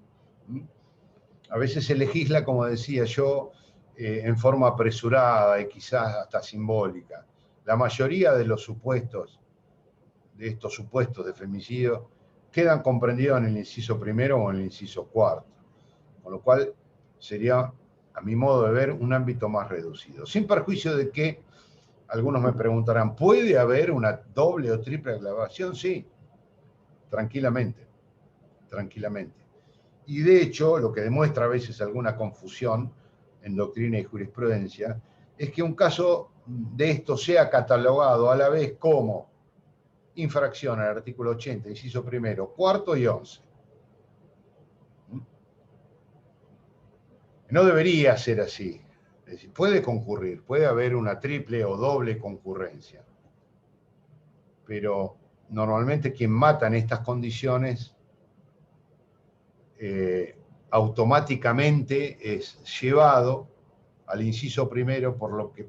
A veces se legisla, como decía yo, en forma apresurada y quizás hasta simbólica. La mayoría de los supuestos, de estos supuestos de femicidio, quedan comprendidos en el inciso primero o en el inciso cuarto, con lo cual sería, a mi modo de ver, un ámbito más reducido. Sin perjuicio de que algunos me preguntarán, ¿puede haber una doble o triple agravación? Sí, tranquilamente, tranquilamente. Y de hecho, lo que demuestra a veces alguna confusión en doctrina y jurisprudencia, es que un caso de esto sea catalogado a la vez como infracción al artículo 80, inciso primero, cuarto y 11. No debería ser así. Es decir, puede concurrir, puede haber una triple o doble concurrencia. Pero normalmente quien mata en estas condiciones automáticamente es llevado al inciso primero, por lo que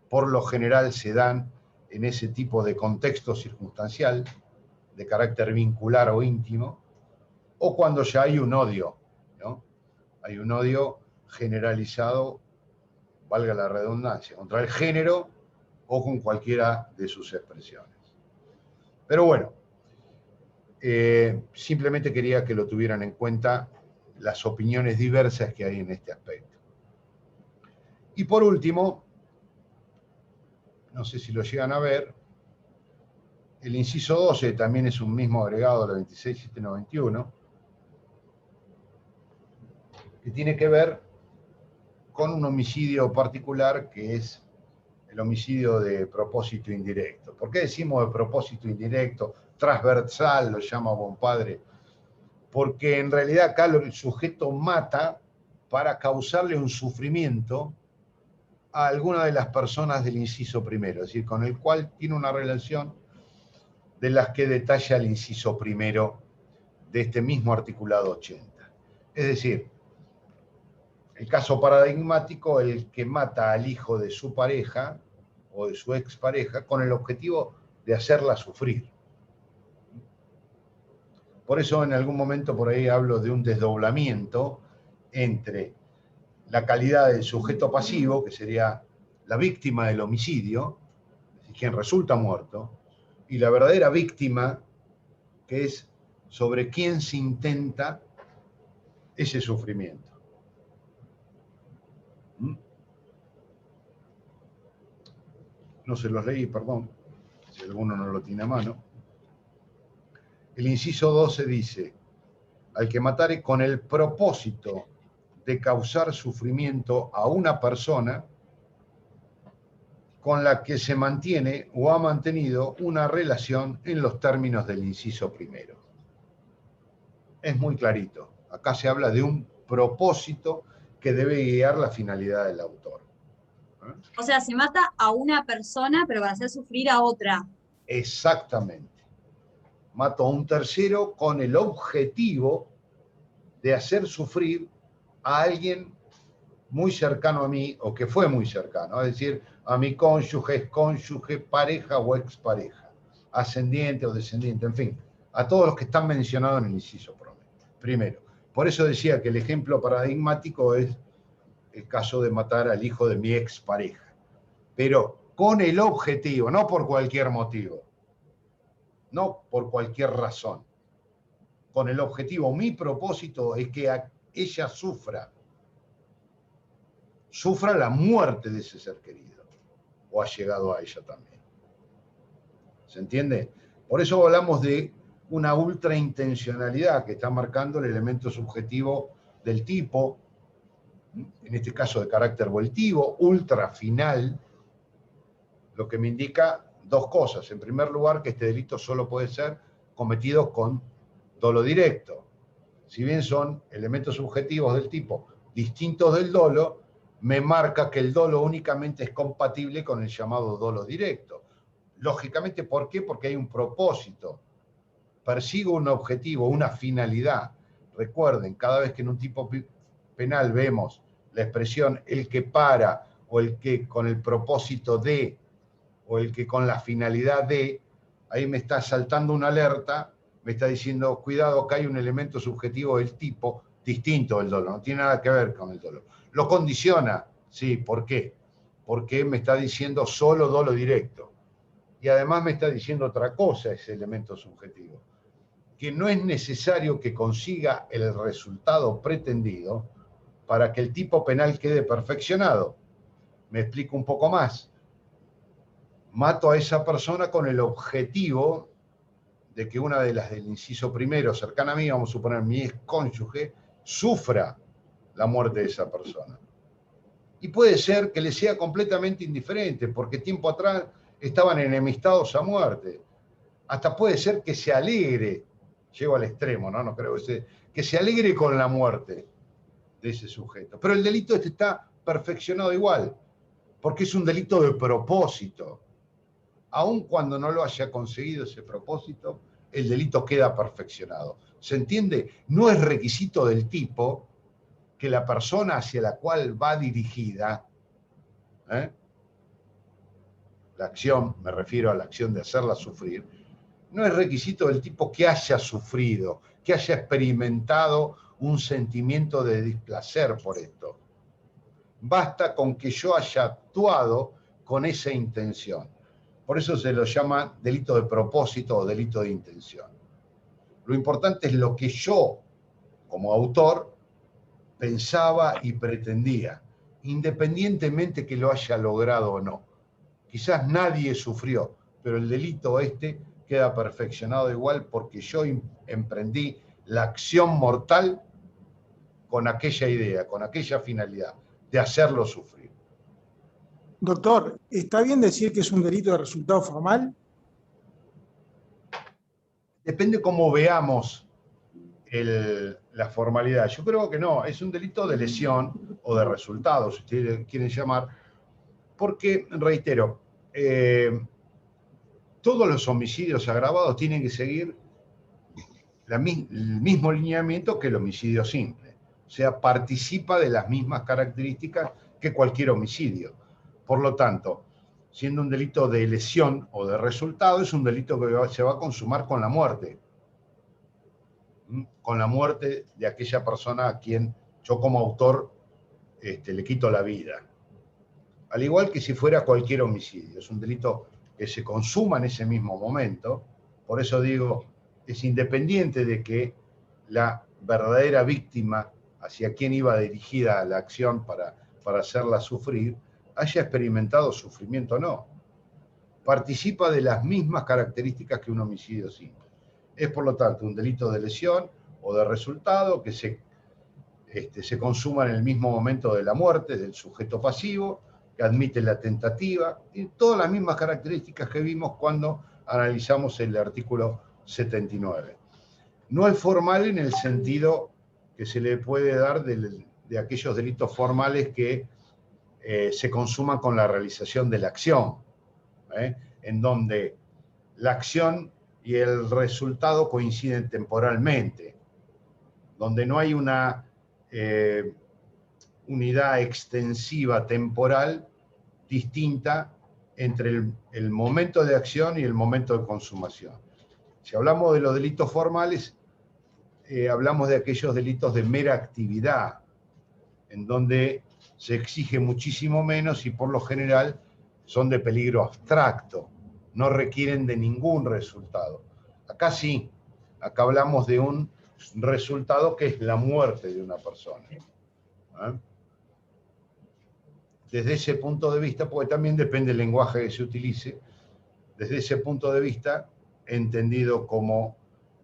por lo general se dan en ese tipo de contexto circunstancial, de carácter vincular o íntimo, o cuando ya hay un odio, ¿no? Hay un odio generalizado, valga la redundancia, contra el género o con cualquiera de sus expresiones. Pero bueno, simplemente quería que lo tuvieran en cuenta las opiniones diversas que hay en este aspecto. Y por último, no sé si lo llegan a ver, el inciso 12 también es un mismo agregado a la 26.791, que tiene que ver con un homicidio particular que es el homicidio de propósito indirecto. ¿Por qué decimos de propósito indirecto? Transversal, lo llama Bonpadre. Porque en realidad acá el sujeto mata para causarle un sufrimiento a alguna de las personas del inciso primero, es decir, con el cual tiene una relación de las que detalla el inciso primero de este mismo articulado 80. Es decir, el caso paradigmático, el que mata al hijo de su pareja o de su expareja con el objetivo de hacerla sufrir. Por eso en algún momento por ahí hablo de un desdoblamiento entre la calidad del sujeto pasivo, que sería la víctima del homicidio, quien resulta muerto, y la verdadera víctima, que es sobre quien se intenta ese sufrimiento. No se los leí, perdón, si alguno no lo tiene a mano. El inciso 12 dice, al que matare con el propósito de causar sufrimiento a una persona con la que se mantiene o ha mantenido una relación en los términos del inciso primero. Es muy clarito. Acá se habla de un propósito que debe guiar la finalidad del autor. O sea, se mata a una persona, pero para hacer sufrir a otra. Exactamente. Mato a un tercero con el objetivo de hacer sufrir a alguien muy cercano a mí, o que fue muy cercano, es decir, a mi cónyuge, excónyuge, pareja o expareja, ascendiente o descendiente, en fin, a todos los que están mencionados en el inciso primero. Por eso decía que el ejemplo paradigmático es el caso de matar al hijo de mi expareja, pero con el objetivo, no por cualquier motivo, no por cualquier razón, con el objetivo, mi propósito es que ella sufra la muerte de ese ser querido, o ha llegado a ella también. ¿Se entiende? Por eso hablamos de una ultraintencionalidad que está marcando el elemento subjetivo del tipo en este caso de carácter volitivo, ultrafinal, lo que me indica dos cosas. En primer lugar, que este delito solo puede ser cometido con dolo directo. Si bien son elementos subjetivos del tipo distintos del dolo, me marca que el dolo únicamente es compatible con el llamado dolo directo. Lógicamente, ¿por qué? Porque hay un propósito. Persigo un objetivo, una finalidad. Recuerden, cada vez que en un tipo penal vemos la expresión el que para, o el que con el propósito de, o el que con la finalidad de, ahí me está saltando una alerta, me está diciendo, cuidado, que hay un elemento subjetivo del tipo distinto del dolo, no tiene nada que ver con el dolo. ¿Lo condiciona? Sí, ¿por qué? Porque me está diciendo solo dolo directo. Y además me está diciendo otra cosa ese elemento subjetivo, que no es necesario que consiga el resultado pretendido para que el tipo penal quede perfeccionado. Me explico un poco más. Mato a esa persona con el objetivo de que una de las del inciso primero, cercana a mí, vamos a suponer mi excónyuge, sufra la muerte de esa persona. Y puede ser que le sea completamente indiferente, porque tiempo atrás estaban enemistados a muerte. Hasta puede ser que se alegre, llego al extremo, no creo que se alegre con la muerte de ese sujeto. Pero el delito este está perfeccionado igual, porque es un delito de propósito. Aun cuando no lo haya conseguido ese propósito, el delito queda perfeccionado. ¿Se entiende? No es requisito del tipo que la persona hacia la cual va dirigida, la acción, me refiero a la acción de hacerla sufrir, no es requisito del tipo que haya sufrido, que haya experimentado un sentimiento de displacer por esto. Basta con que yo haya actuado con esa intención. Por eso se lo llama delito de propósito o delito de intención. Lo importante es lo que yo, como autor, pensaba y pretendía, independientemente que lo haya logrado o no. Quizás nadie sufrió, pero el delito este queda perfeccionado igual porque yo emprendí la acción mortal con aquella idea, con aquella finalidad, de hacerlo sufrir. Doctor, ¿está bien decir que es un delito de resultado formal? Depende cómo veamos la formalidad. Yo creo que no, es un delito de lesión o de resultado, si ustedes quieren llamar, porque, reitero, todos los homicidios agravados tienen que seguir el mismo lineamiento que el homicidio simple. O sea, participa de las mismas características que cualquier homicidio. Por lo tanto, siendo un delito de lesión o de resultado, es un delito que se va a consumar con la muerte. Con la muerte de aquella persona a quien yo como autor le quito la vida. Al igual que si fuera cualquier homicidio. Es un delito que se consuma en ese mismo momento. Por eso digo, es independiente de que la verdadera víctima hacia quien iba dirigida la acción para hacerla sufrir, haya experimentado sufrimiento o no. Participa de las mismas características que un homicidio simple. Es, por lo tanto, un delito de lesión o de resultado que se consuma en el mismo momento de la muerte del sujeto pasivo, que admite la tentativa, y todas las mismas características que vimos cuando analizamos el artículo 79. No es formal en el sentido que se le puede dar de aquellos delitos formales que se consuman con la realización de la acción, en donde la acción y el resultado coinciden temporalmente, donde no hay una unidad extensiva temporal distinta entre el momento de acción y el momento de consumación. Si hablamos de los delitos formales, hablamos de aquellos delitos de mera actividad, en donde se exige muchísimo menos y por lo general son de peligro abstracto, no requieren de ningún resultado. Acá sí, acá hablamos de un resultado que es la muerte de una persona. Desde ese punto de vista, porque también depende del lenguaje que se utilice, desde ese punto de vista, entendido como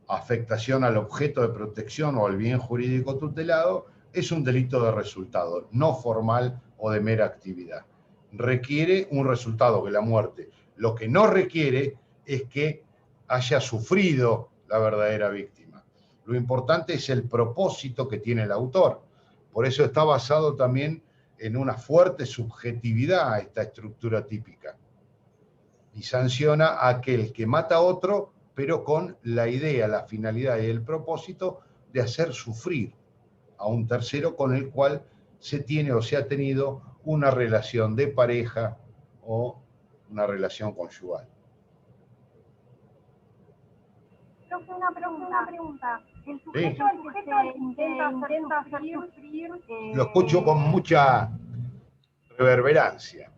afectación al objeto de protección o al bien jurídico tutelado, es un delito de resultado, no formal o de mera actividad. Requiere un resultado, que es la muerte. Lo que no requiere es que haya sufrido la verdadera víctima. Lo importante es el propósito que tiene el autor. Por eso está basado también en una fuerte subjetividad esta estructura típica. Y sanciona a aquel que mata a otro, pero con la idea, la finalidad y el propósito de hacer sufrir a un tercero con el cual se tiene o se ha tenido una relación de pareja o una relación conyugal. Profe, una pregunta. El sujeto al que se intenta hacer sufrir... Lo escucho con mucha reverberancia.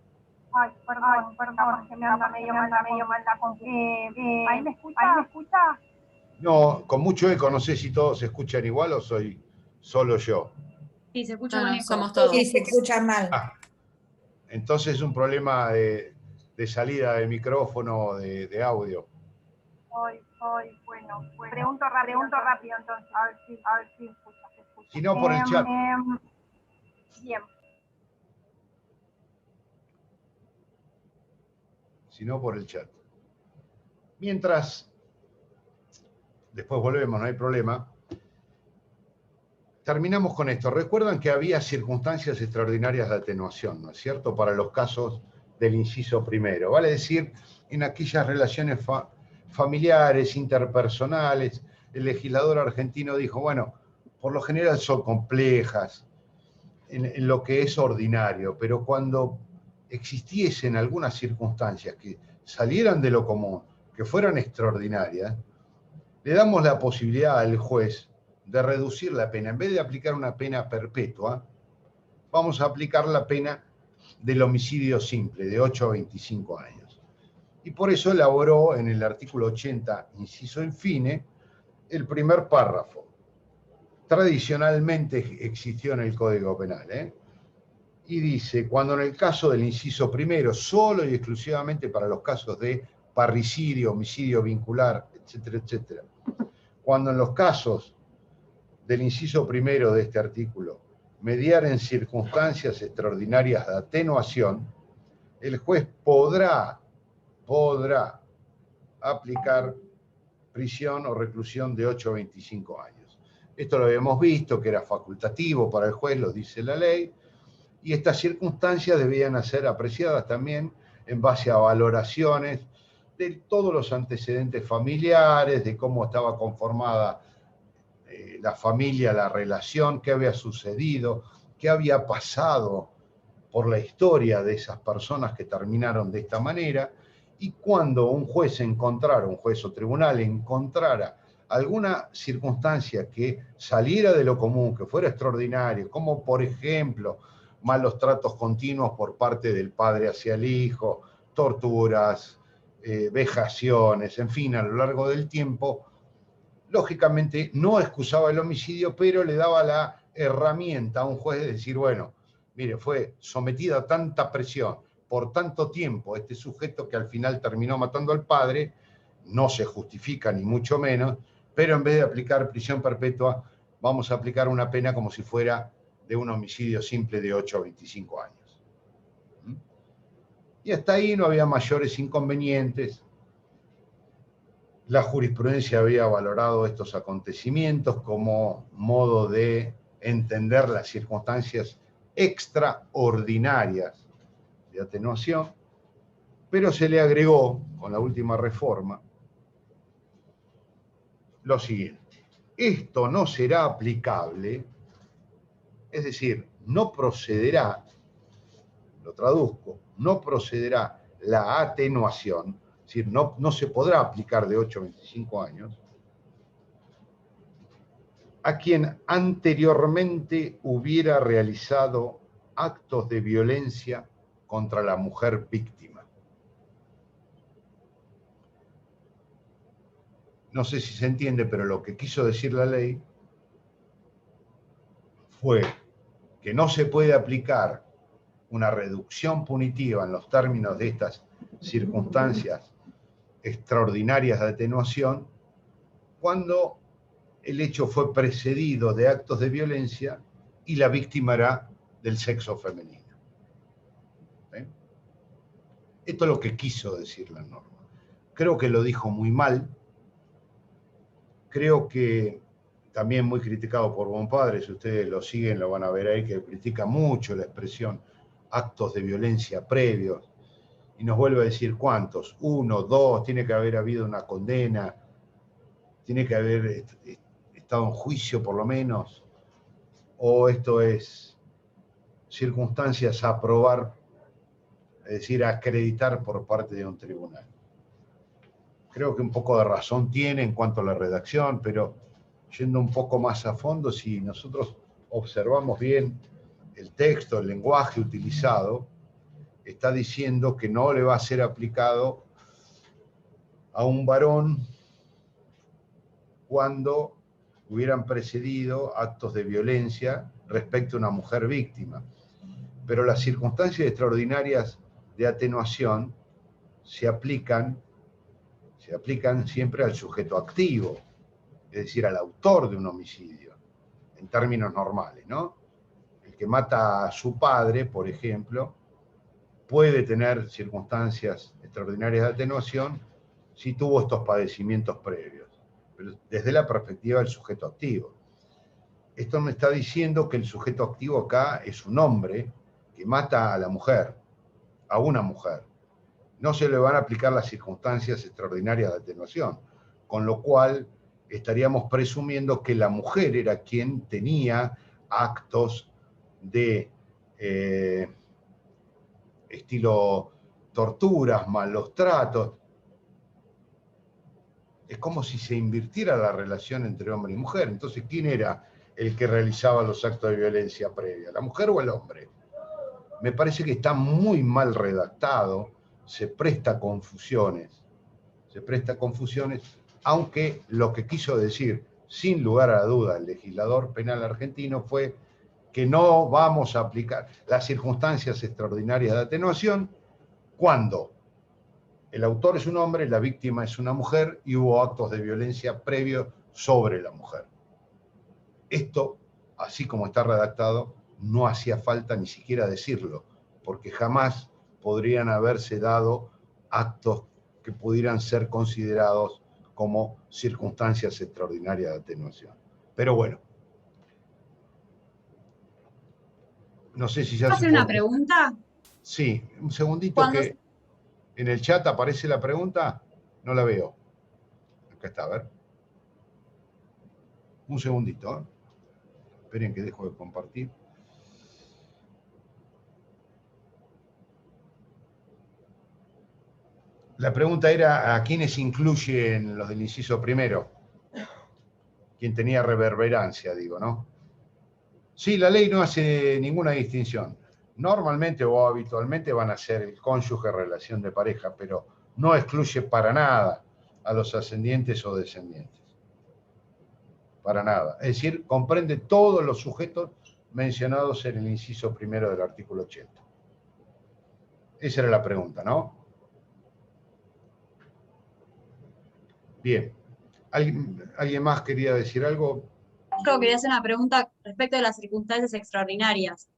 Ay, perdón, que me anda medio mal la computadora. ¿Ahí me escucha? No, con mucho eco, no sé si todos se escuchan igual o soy solo yo. Sí, se escucha No, con no, eco. somos todos. Sí, se escucha mal. Entonces es un problema de salida de micrófono, de audio. Bueno. Pregunto rápido entonces, a ver si escucha. Si no, por el chat. Bien. Si no, por el chat. Mientras, después volvemos, no hay problema. Terminamos con esto. Recuerdan que había circunstancias extraordinarias de atenuación, ¿no es cierto?, para los casos del inciso primero. Vale decir, en aquellas relaciones familiares, interpersonales, el legislador argentino dijo, bueno, por lo general son complejas en lo que es ordinario, pero cuando existiesen algunas circunstancias que salieran de lo común, que fueran extraordinarias, le damos la posibilidad al juez de reducir la pena. En vez de aplicar una pena perpetua, vamos a aplicar la pena del homicidio simple, de 8 a 25 años. Y por eso elaboró en el artículo 80, inciso infine, el primer párrafo. Tradicionalmente existió en el Código Penal, y dice, cuando en el caso del inciso primero, solo y exclusivamente para los casos de parricidio, homicidio vincular, etcétera, etcétera, cuando en los casos del inciso primero de este artículo mediaren circunstancias extraordinarias de atenuación, el juez podrá aplicar prisión o reclusión de 8 a 25 años. Esto lo habíamos visto, que era facultativo para el juez, lo dice la ley, y estas circunstancias debían ser apreciadas también en base a valoraciones de todos los antecedentes familiares, de cómo estaba conformada la familia, la relación, qué había sucedido, qué había pasado por la historia de esas personas que terminaron de esta manera, y cuando un juez o tribunal encontrara alguna circunstancia que saliera de lo común, que fuera extraordinario, como por ejemplo malos tratos continuos por parte del padre hacia el hijo, torturas, vejaciones, en fin, a lo largo del tiempo, lógicamente no excusaba el homicidio, pero le daba la herramienta a un juez de decir, bueno, mire, fue sometido a tanta presión por tanto tiempo este sujeto que al final terminó matando al padre, no se justifica ni mucho menos, pero en vez de aplicar prisión perpetua, vamos a aplicar una pena como si fuera de un homicidio simple de 8 a 25 años. Y hasta ahí no había mayores inconvenientes. La jurisprudencia había valorado estos acontecimientos como modo de entender las circunstancias extraordinarias de atenuación, pero se le agregó, con la última reforma, lo siguiente: esto no será aplicable, es decir, no procederá, lo traduzco, no procederá la atenuación, es decir, no se podrá aplicar de 8 a 25 años, a quien anteriormente hubiera realizado actos de violencia contra la mujer víctima. No sé si se entiende, pero lo que quiso decir la ley fue que no se puede aplicar una reducción punitiva en los términos de estas circunstancias extraordinarias de atenuación cuando el hecho fue precedido de actos de violencia y la víctima era del sexo femenino. Esto es lo que quiso decir la norma. Creo que lo dijo muy mal. Creo que también muy criticado por Bonpadre, si ustedes lo siguen lo van a ver ahí, que critica mucho la expresión actos de violencia previos, y nos vuelve a decir cuántos, 1, 2, tiene que haber habido una condena, tiene que haber estado en juicio por lo menos, o esto es circunstancias a probar, es decir, a acreditar por parte de un tribunal. Creo que un poco de razón tiene en cuanto a la redacción, pero yendo un poco más a fondo, si nosotros observamos bien el texto, el lenguaje utilizado, está diciendo que no le va a ser aplicado a un varón cuando hubieran precedido actos de violencia respecto a una mujer víctima. Pero las circunstancias extraordinarias de atenuación se aplican siempre al sujeto activo, es decir, al autor de un homicidio, en términos normales, ¿no? El que mata a su padre, por ejemplo, puede tener circunstancias extraordinarias de atenuación si tuvo estos padecimientos previos, pero desde la perspectiva del sujeto activo. Esto me está diciendo que el sujeto activo acá es un hombre que mata a la mujer, a una mujer. No se le van a aplicar las circunstancias extraordinarias de atenuación, con lo cual estaríamos presumiendo que la mujer era quien tenía actos de estilo torturas, malos tratos. Es como si se invirtiera la relación entre hombre y mujer. Entonces, ¿quién era el que realizaba los actos de violencia previa? ¿La mujer o el hombre? Me parece que está muy mal redactado, se presta confusiones, aunque lo que quiso decir, sin lugar a la duda, el legislador penal argentino fue que no vamos a aplicar las circunstancias extraordinarias de atenuación cuando el autor es un hombre, la víctima es una mujer y hubo actos de violencia previos sobre la mujer. Esto, así como está redactado, no hacía falta ni siquiera decirlo, porque jamás podrían haberse dado actos que pudieran ser considerados como circunstancias extraordinarias de atenuación. Pero bueno. No sé si ya... ¿Puedo hacer una pregunta? Sí, un segundito que en el chat aparece la pregunta, no la veo. Acá está, a ver. Un segundito, ¿eh? Esperen que dejo de compartir. La pregunta era ¿a quiénes incluyen los del inciso primero? Quien tenía reverberancia, digo, ¿no? Sí, la ley no hace ninguna distinción. Normalmente o habitualmente van a ser el cónyuge, relación de pareja, pero no excluye para nada a los ascendientes o descendientes. Para nada. Es decir, comprende todos los sujetos mencionados en el inciso primero del artículo 80. Esa era la pregunta, ¿no? Bien. ¿Alguien más quería decir algo? Yo quería hacer una pregunta respecto de las circunstancias extraordinarias.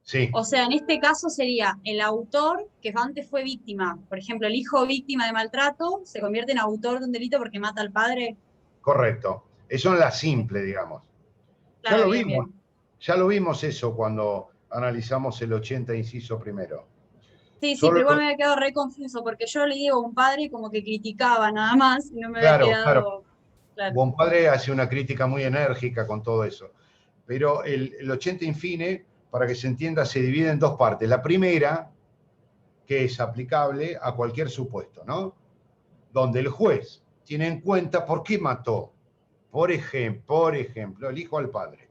Sí. O sea, en este caso sería el autor que antes fue víctima. Por ejemplo, el hijo víctima de maltrato se convierte en autor de un delito porque mata al padre. Correcto. Eso es la simple, digamos. Claro, ya lo bien, vimos. bien. Ya lo vimos eso cuando analizamos el 80 inciso primero. Sí, pero igual me había quedado re confuso porque yo le digo a un padre como que criticaba nada más y no me había quedado... Claro. Bonpadre hace una crítica muy enérgica con todo eso. Pero el 80 infine, para que se entienda, se divide en dos partes. La primera, que es aplicable a cualquier supuesto, ¿no? Donde el juez tiene en cuenta por qué mató. Por ejemplo, el hijo al padre.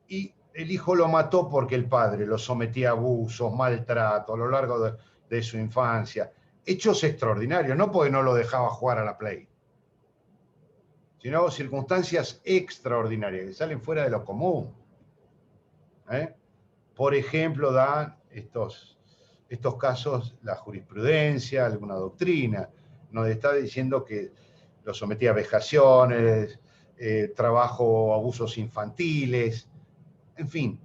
Y el hijo lo mató porque el padre lo sometía a abusos, maltrato a lo largo de su infancia. Hechos extraordinarios, no porque no lo dejaba jugar a la Play, sino circunstancias extraordinarias que salen fuera de lo común. Por ejemplo, dan estos casos la jurisprudencia, alguna doctrina, nos está diciendo que lo sometía a vejaciones, trabajo, abusos infantiles, en fin,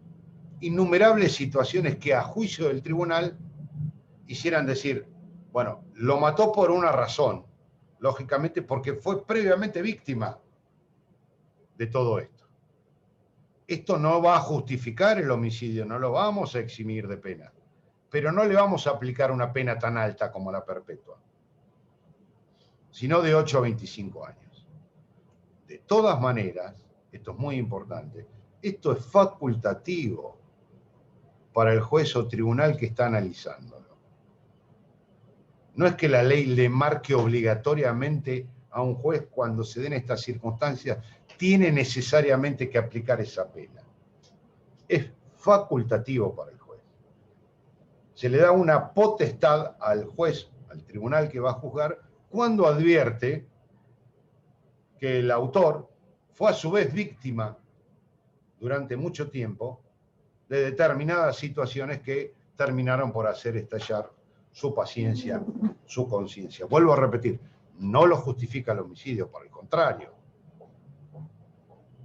innumerables situaciones que a juicio del tribunal hicieran decir, bueno, lo mató por una razón, lógicamente porque fue previamente víctima de todo esto. Esto no va a justificar el homicidio, no lo vamos a eximir de pena, pero no le vamos a aplicar una pena tan alta como la perpetua, sino de 8 a 25 años. De todas maneras, esto es muy importante, esto es facultativo para el juez o tribunal que está analizándolo. No es que la ley le marque obligatoriamente a un juez cuando se den estas circunstancias, tiene necesariamente que aplicar esa pena. Es facultativo para el juez. Se le da una potestad al juez, al tribunal que va a juzgar, cuando advierte que el autor fue a su vez víctima durante mucho tiempo de determinadas situaciones que terminaron por hacer estallar su paciencia, su conciencia. Vuelvo a repetir, no lo justifica el homicidio, por el contrario.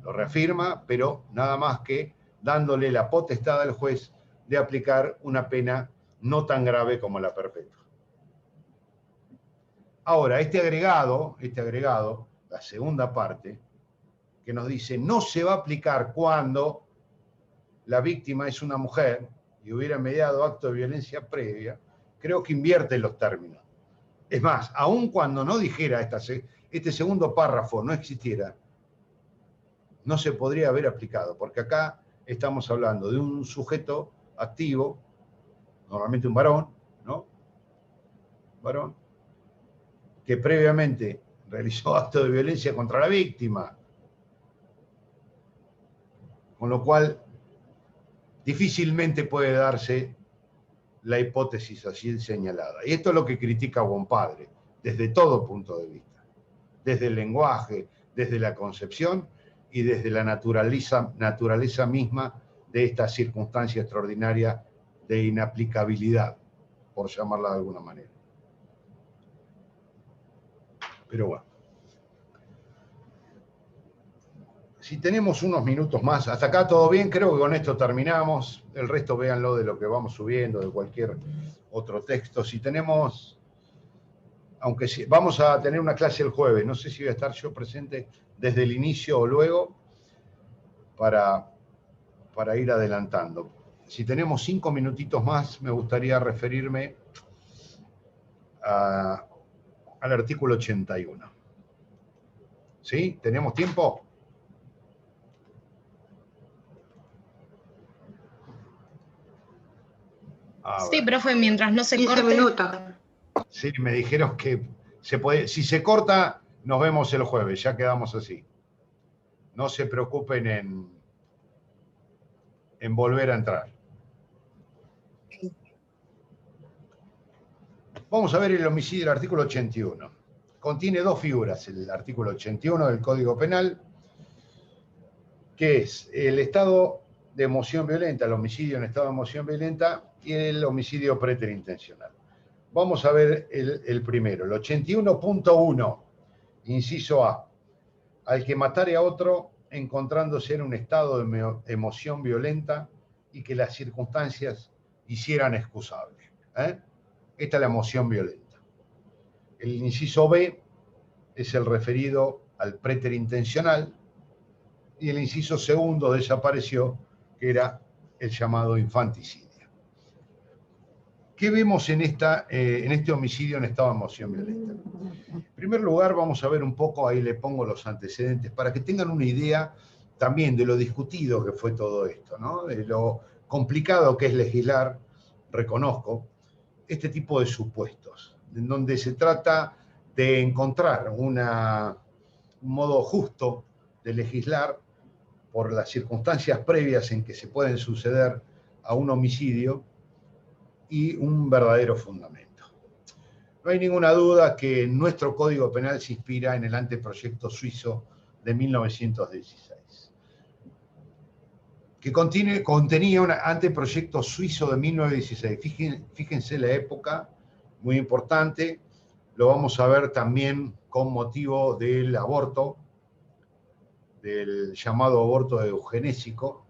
Lo reafirma, pero nada más que dándole la potestad al juez de aplicar una pena no tan grave como la perpetua. Ahora, este agregado, la segunda parte, que nos dice no se va a aplicar cuando la víctima es una mujer y hubiera mediado acto de violencia previa, creo que invierte los términos. Es más, aun cuando no dijera este segundo párrafo, no existiera, no se podría haber aplicado, porque acá estamos hablando de un sujeto activo, normalmente un varón, ¿no? Varón, que previamente realizó acto de violencia contra la víctima, con lo cual difícilmente puede darse la hipótesis así señalada. Y esto es lo que critica Bompadre, desde todo punto de vista, desde el lenguaje, desde la concepción y desde la naturaleza misma de esta circunstancia extraordinaria de inaplicabilidad, por llamarla de alguna manera. Pero bueno. Si tenemos unos minutos más, hasta acá todo bien, creo que con esto terminamos. El resto véanlo de lo que vamos subiendo, de cualquier otro texto. Si tenemos, aunque sí, vamos a tener una clase el jueves, no sé si voy a estar yo presente desde el inicio o luego para ir adelantando. Si tenemos 5 minutitos más, me gustaría referirme al artículo 81. ¿Sí? ¿Tenemos tiempo? Sí, profe, mientras no se 15 corte. minutos. Sí, me dijeron que se puede, si se corta, nos vemos el jueves, ya quedamos así. No se preocupen en volver a entrar. Vamos a ver el homicidio del artículo 81. Contiene 2 figuras, el artículo 81 del Código Penal, que es el estado de emoción violenta, el homicidio en estado de emoción violenta y el homicidio preterintencional. Vamos a ver el primero, el 81.1, inciso A. Al que matare a otro encontrándose en un estado de emoción violenta y que las circunstancias hicieran excusable. Esta es la emoción violenta. El inciso B es el referido al preterintencional y el inciso segundo desapareció, que era el llamado infanticidio. ¿Qué vemos en este homicidio en estado de emoción violenta? En primer lugar, vamos a ver un poco, ahí le pongo los antecedentes, para que tengan una idea también de lo discutido que fue todo esto, ¿no? De lo complicado que es legislar, reconozco, este tipo de supuestos, en donde se trata de encontrar un modo justo de legislar por las circunstancias previas en que se pueden suceder a un homicidio y un verdadero fundamento. No hay ninguna duda que nuestro Código Penal se inspira en el anteproyecto suizo de 1916, que contenía un anteproyecto suizo de 1916. Fíjense la época, muy importante, lo vamos a ver también con motivo del aborto, del llamado aborto eugenésico,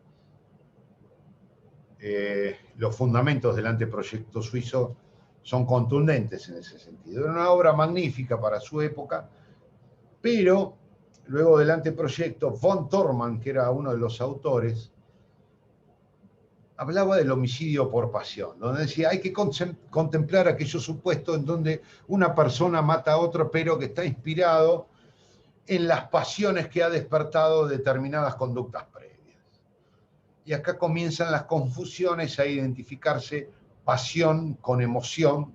los fundamentos del anteproyecto suizo son contundentes en ese sentido. Era una obra magnífica para su época, pero luego del anteproyecto, von Thormann, que era uno de los autores, hablaba del homicidio por pasión, donde decía hay que contemplar aquellos supuestos en donde una persona mata a otra, pero que está inspirado en las pasiones que ha despertado determinadas conductas previas. Y acá comienzan las confusiones a identificarse pasión con emoción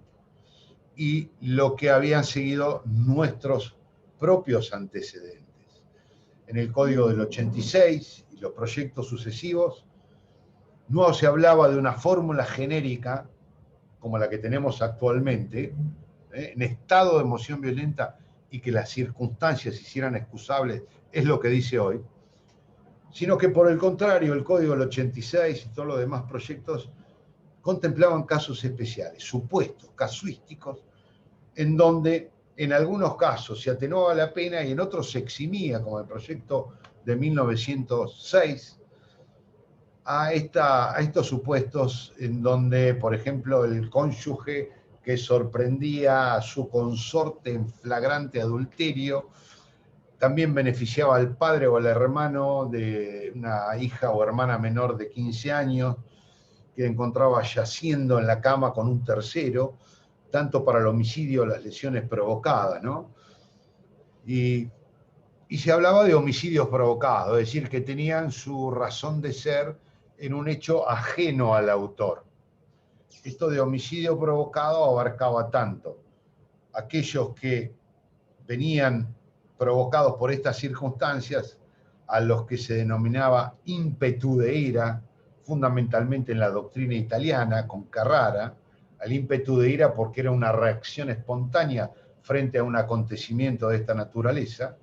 y lo que habían seguido nuestros propios antecedentes. En el Código del 86 y los proyectos sucesivos, no se hablaba de una fórmula genérica como la que tenemos actualmente, en estado de emoción violenta y que las circunstancias hicieran excusables, es lo que dice hoy, sino que por el contrario, el Código del 86 y todos los demás proyectos contemplaban casos especiales, supuestos, casuísticos, en donde en algunos casos se atenuaba la pena y en otros se eximía, como el proyecto de 1906, a estos supuestos en donde, por ejemplo, el cónyuge que sorprendía a su consorte en flagrante adulterio también beneficiaba al padre o al hermano de una hija o hermana menor de 15 años que encontraba yaciendo en la cama con un tercero, tanto para el homicidio o las lesiones provocadas, ¿no? Y se hablaba de homicidios provocados, es decir, que tenían su razón de ser en un hecho ajeno al autor. Esto de homicidio provocado abarcaba tanto aquellos que venían provocados por estas circunstancias, a los que se denominaba ímpetu de ira, fundamentalmente en la doctrina italiana, con Carrara, al ímpetu de ira porque era una reacción espontánea frente a un acontecimiento de esta naturaleza,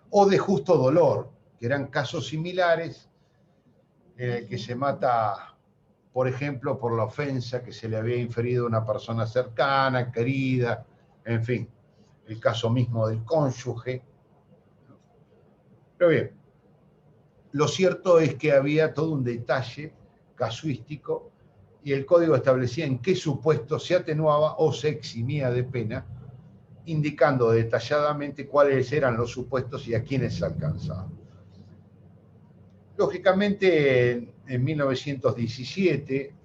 o de justo dolor, que eran casos similares en el que se mata, por ejemplo, por la ofensa que se le había inferido a una persona cercana, querida, en fin, el caso mismo del cónyuge. Pero bien, lo cierto es que había todo un detalle casuístico y el código establecía en qué supuestos se atenuaba o se eximía de pena, indicando detalladamente cuáles eran los supuestos y a quiénes se alcanzaba. Lógicamente, en 1917,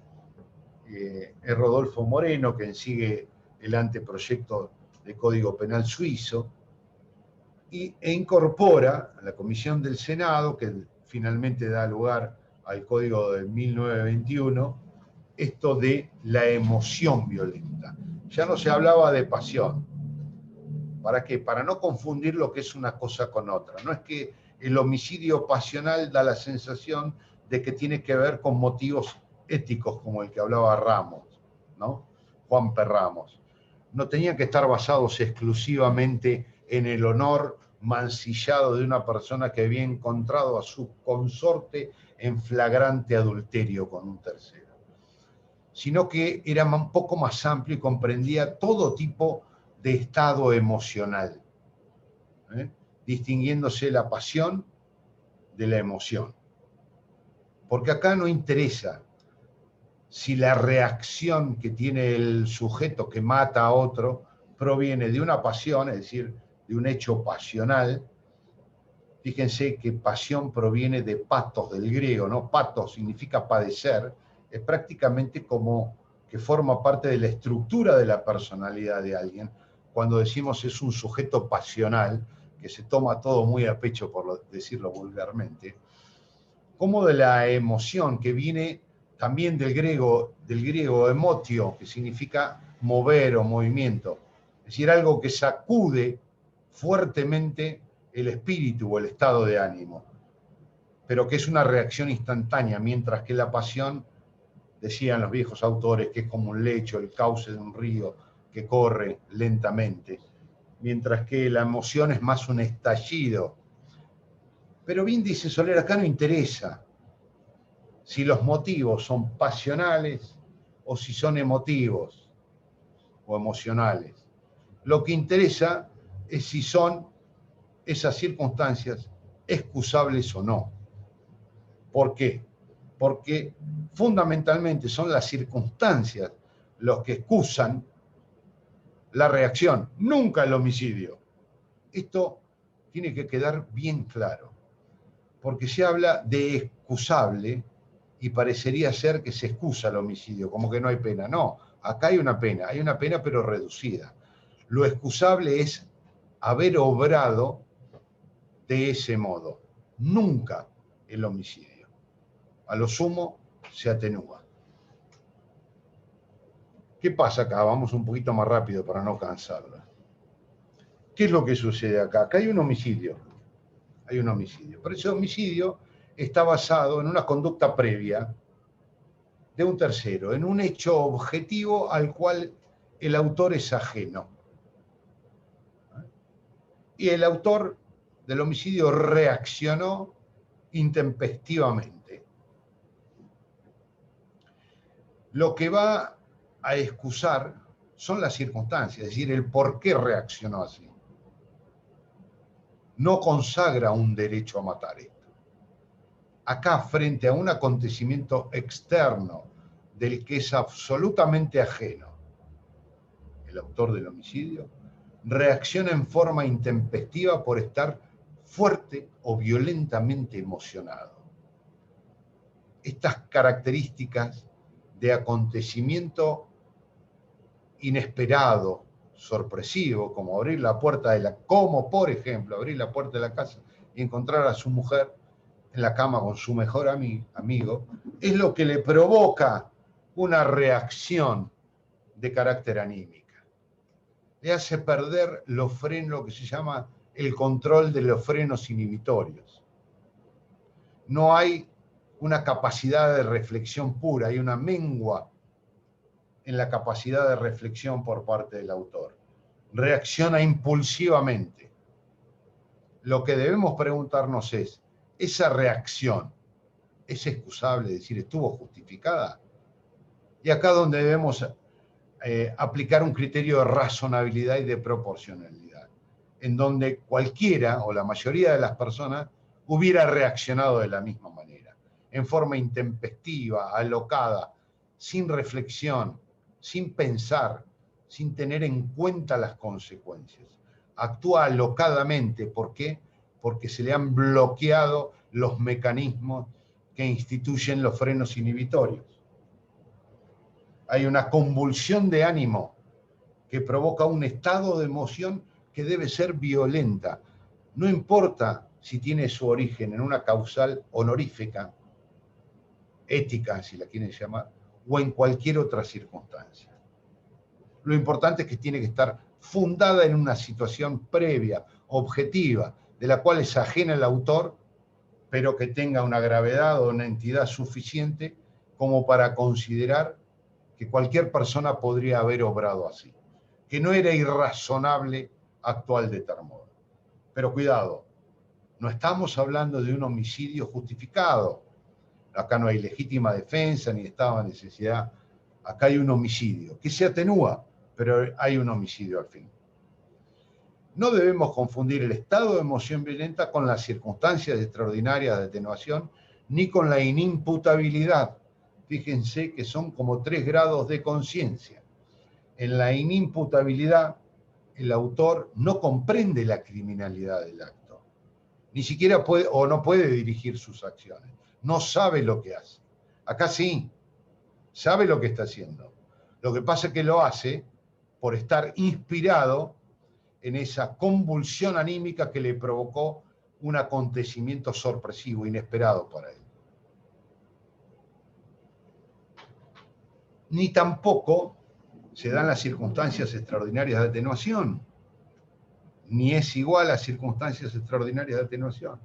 es Rodolfo Moreno quien sigue el anteproyecto de Código Penal suizo e incorpora a la Comisión del Senado, que finalmente da lugar al Código de 1921, esto de la emoción violenta. Ya no se hablaba de pasión. ¿Para qué? Para no confundir lo que es una cosa con otra. No es que el homicidio pasional da la sensación de que tiene que ver con motivos éticos, como el que hablaba Ramos, ¿no? Juan P. Ramos. No tenían que estar basados exclusivamente en el honor mancillado de una persona que había encontrado a su consorte en flagrante adulterio con un tercero, sino que era un poco más amplio y comprendía todo tipo de estado emocional, distinguiéndose la pasión de la emoción. Porque acá no interesa si la reacción que tiene el sujeto que mata a otro proviene de una pasión, es decir, de un hecho pasional. Fíjense que pasión proviene de patos, del griego, ¿no? Patos significa padecer, es prácticamente como que forma parte de la estructura de la personalidad de alguien. Cuando decimos es un sujeto pasional, que se toma todo muy a pecho, por decirlo vulgarmente, como de la emoción que viene también del griego emotio, que significa mover o movimiento, es decir, algo que sacude fuertemente el espíritu o el estado de ánimo, pero que es una reacción instantánea, mientras que la pasión, decían los viejos autores, que es como un lecho, el cauce de un río que corre lentamente, mientras que la emoción es más un estallido. Pero bien dice Soler, acá no interesa si los motivos son pasionales o si son emotivos o emocionales. Lo que interesa es si son esas circunstancias excusables o no. ¿Por qué? Porque fundamentalmente son las circunstancias los que excusan la reacción, nunca el homicidio. Esto tiene que quedar bien claro, porque se habla de excusable y parecería ser que se excusa el homicidio, como que no hay pena. No, acá hay una pena pero reducida. Lo excusable es haber obrado de ese modo, nunca el homicidio. A lo sumo se atenúa. ¿Qué pasa acá? Vamos un poquito más rápido para no cansarla. ¿Qué es lo que sucede acá? Acá hay un homicidio. Hay un homicidio. Pero ese homicidio está basado en una conducta previa de un tercero, en un hecho objetivo al cual el autor es ajeno. Y el autor del homicidio reaccionó intempestivamente. Lo que va a excusar son las circunstancias, es decir, el por qué reaccionó así. No consagra un derecho a matar esto. Acá, frente a un acontecimiento externo del que es absolutamente ajeno, el autor del homicidio reacciona en forma intempestiva por estar fuerte o violentamente emocionado. Estas características de acontecimiento inesperado, sorpresivo, como abrir la puerta como por ejemplo abrir la puerta de la casa y encontrar a su mujer en la cama con su mejor amigo, es lo que le provoca una reacción de carácter anímica. Le hace perder los frenos, lo que se llama el control de los frenos inhibitorios. No hay una capacidad de reflexión pura, hay una mengua en la capacidad de reflexión por parte del autor. Reacciona impulsivamente. Lo que debemos preguntarnos es, ¿esa reacción es excusable? Es decir, ¿estuvo justificada? Y acá donde debemos aplicar un criterio de razonabilidad y de proporcionalidad, en donde cualquiera o la mayoría de las personas hubiera reaccionado de la misma manera, en forma intempestiva, alocada, sin reflexión, sin pensar, sin tener en cuenta las consecuencias. Actúa alocadamente. ¿Por qué? Porque se le han bloqueado los mecanismos que instituyen los frenos inhibitorios. Hay una convulsión de ánimo que provoca un estado de emoción que debe ser violenta. No importa si tiene su origen en una causal honorífica, ética, si la quieren llamar, o en cualquier otra circunstancia. Lo importante es que tiene que estar fundada en una situación previa, objetiva, de la cual es ajena el autor, pero que tenga una gravedad o una entidad suficiente como para considerar que cualquier persona podría haber obrado así, que no era irrazonable actuar de tal modo. Pero cuidado, no estamos hablando de un homicidio justificado. Acá no hay legítima defensa ni estado de necesidad. Acá hay un homicidio que se atenúa, pero hay un homicidio al fin. No debemos confundir el estado de emoción violenta con las circunstancias extraordinarias de atenuación, ni con la inimputabilidad. Fíjense que son como 3 grados de conciencia. En la inimputabilidad, el autor no comprende la criminalidad del acto. Ni siquiera puede o no puede dirigir sus acciones. No sabe lo que hace. Acá sí, sabe lo que está haciendo. Lo que pasa es que lo hace por estar inspirado en esa convulsión anímica que le provocó un acontecimiento sorpresivo, inesperado para él. Ni tampoco se dan las circunstancias extraordinarias de atenuación, ni es igual a circunstancias extraordinarias de atenuación,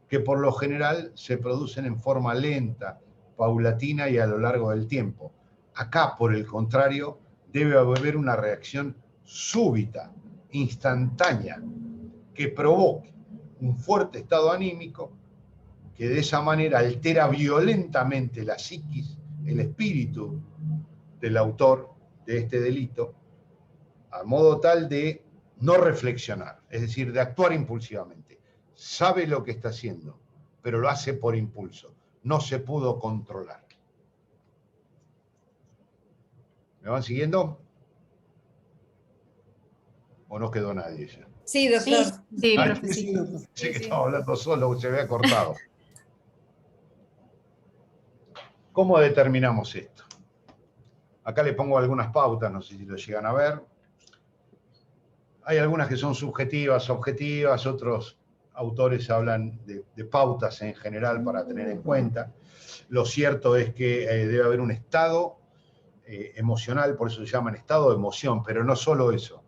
que por lo general se producen en forma lenta, paulatina y a lo largo del tiempo. Acá, por el contrario, debe haber una reacción súbita, instantánea, que provoque un fuerte estado anímico, que de esa manera altera violentamente la psiquis, el espíritu del autor de este delito, a modo tal de no reflexionar, es decir, de actuar impulsivamente. sabe lo que está haciendo, pero lo hace por impulso. No se pudo controlar. ¿Me van siguiendo? ¿O no quedó nadie ya? Sí, doctor. Sí, Ay, profe, sí. sé que estaba hablando solo, se había cortado. ¿Cómo determinamos esto? Acá le pongo algunas pautas, no sé si lo llegan a ver. Hay algunas que son subjetivas, objetivas, otros autores hablan de pautas en general para tener en cuenta. Lo cierto es que debe haber un estado emocional, por eso se llaman estado de emoción, pero no solo eso,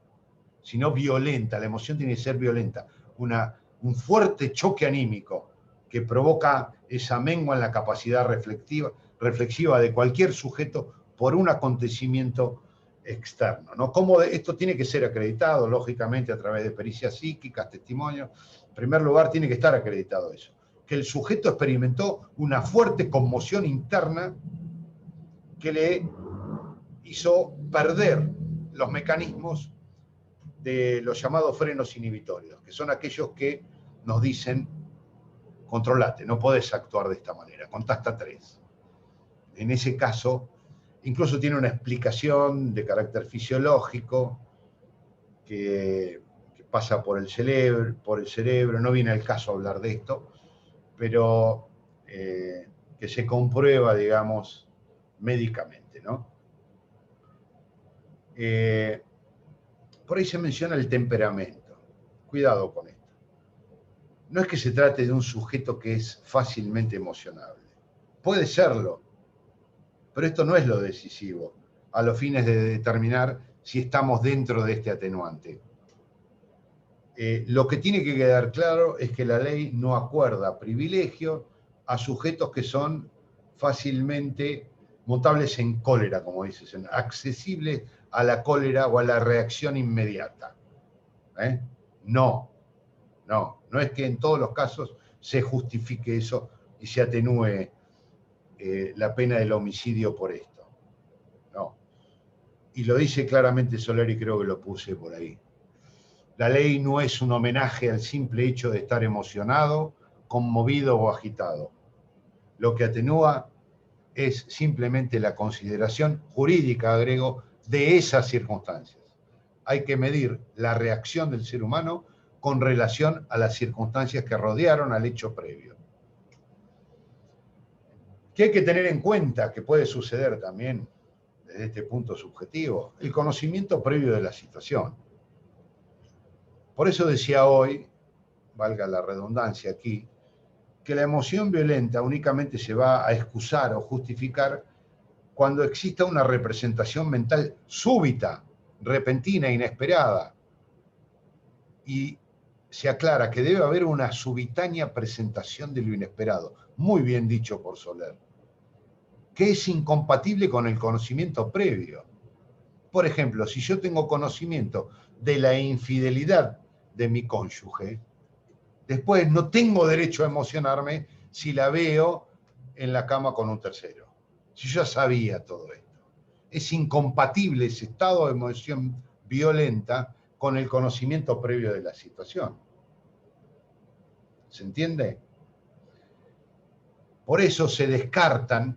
sino violenta. La emoción tiene que ser violenta. Un fuerte choque anímico que provoca esa mengua en la capacidad reflexiva de cualquier sujeto por un acontecimiento externo, ¿no? Como esto tiene que ser acreditado, lógicamente, a través de pericias psíquicas, testimonios. En primer lugar, tiene que estar acreditado eso, que el sujeto experimentó una fuerte conmoción interna que le hizo perder los mecanismos de los llamados frenos inhibitorios, que son aquellos que nos dicen, controlate, no podés actuar de esta manera, contá hasta 3. En ese caso, incluso tiene una explicación de carácter fisiológico que pasa por el cerebro, no viene al caso hablar de esto, pero que se comprueba, digamos, médicamente, ¿no? Por ahí se menciona el temperamento. Cuidado con esto. No es que se trate de un sujeto que es fácilmente emocionable. Puede serlo, pero esto no es lo decisivo a los fines de determinar si estamos dentro de este atenuante. Lo que tiene que quedar claro es que la ley no acuerda privilegio a sujetos que son fácilmente mutables en cólera, como dices, accesibles a la cólera o a la reacción inmediata. No es que en todos los casos se justifique eso y se atenúe la pena del homicidio por esto. No. Y lo dice claramente Soler y creo que lo puse por ahí. La ley no es un homenaje al simple hecho de estar emocionado, conmovido o agitado. Lo que atenúa es simplemente la consideración jurídica, agrego, de esas circunstancias. Hay que medir la reacción del ser humano con relación a las circunstancias que rodearon al hecho previo. ¿Qué hay que tener en cuenta que puede suceder también desde este punto subjetivo? El conocimiento previo de la situación. Por eso decía hoy, valga la redundancia aquí, que la emoción violenta únicamente se va a excusar o justificar cuando exista una representación mental súbita, repentina, inesperada. Y se aclara que debe haber una subitánea presentación de lo inesperado, muy bien dicho por Soler, que es incompatible con el conocimiento previo. Por ejemplo, si yo tengo conocimiento de la infidelidad de mi cónyuge, después no tengo derecho a emocionarme si la veo en la cama con un tercero. Si yo ya sabía todo esto. Es incompatible ese estado de emoción violenta con el conocimiento previo de la situación. ¿Se entiende? Por eso se descartan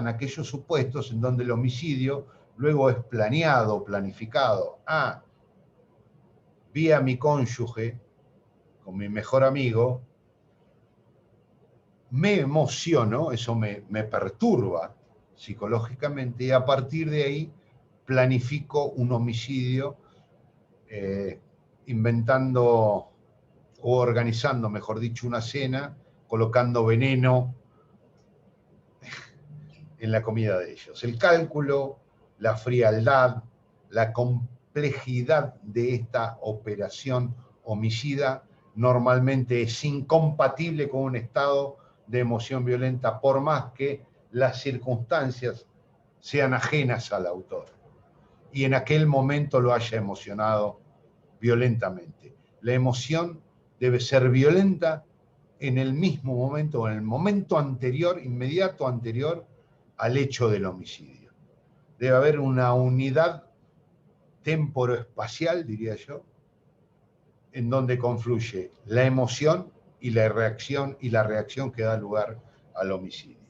aquellos supuestos en donde el homicidio luego es planeado, planificado. Vi a mi cónyuge con mi mejor amigo, me emociono, eso me perturba psicológicamente, y a partir de ahí planifico un homicidio inventando o organizando, mejor dicho, una cena, colocando veneno en la comida de ellos. El cálculo, la frialdad, la complejidad de esta operación homicida normalmente es incompatible con un estado de emoción violenta, por más que las circunstancias sean ajenas al autor y en aquel momento lo haya emocionado violentamente. La emoción debe ser violenta en el mismo momento o en el momento anterior, inmediato anterior al hecho del homicidio. Debe haber una unidad temporoespacial, diría yo, en donde confluye la emoción y la reacción que da lugar al homicidio.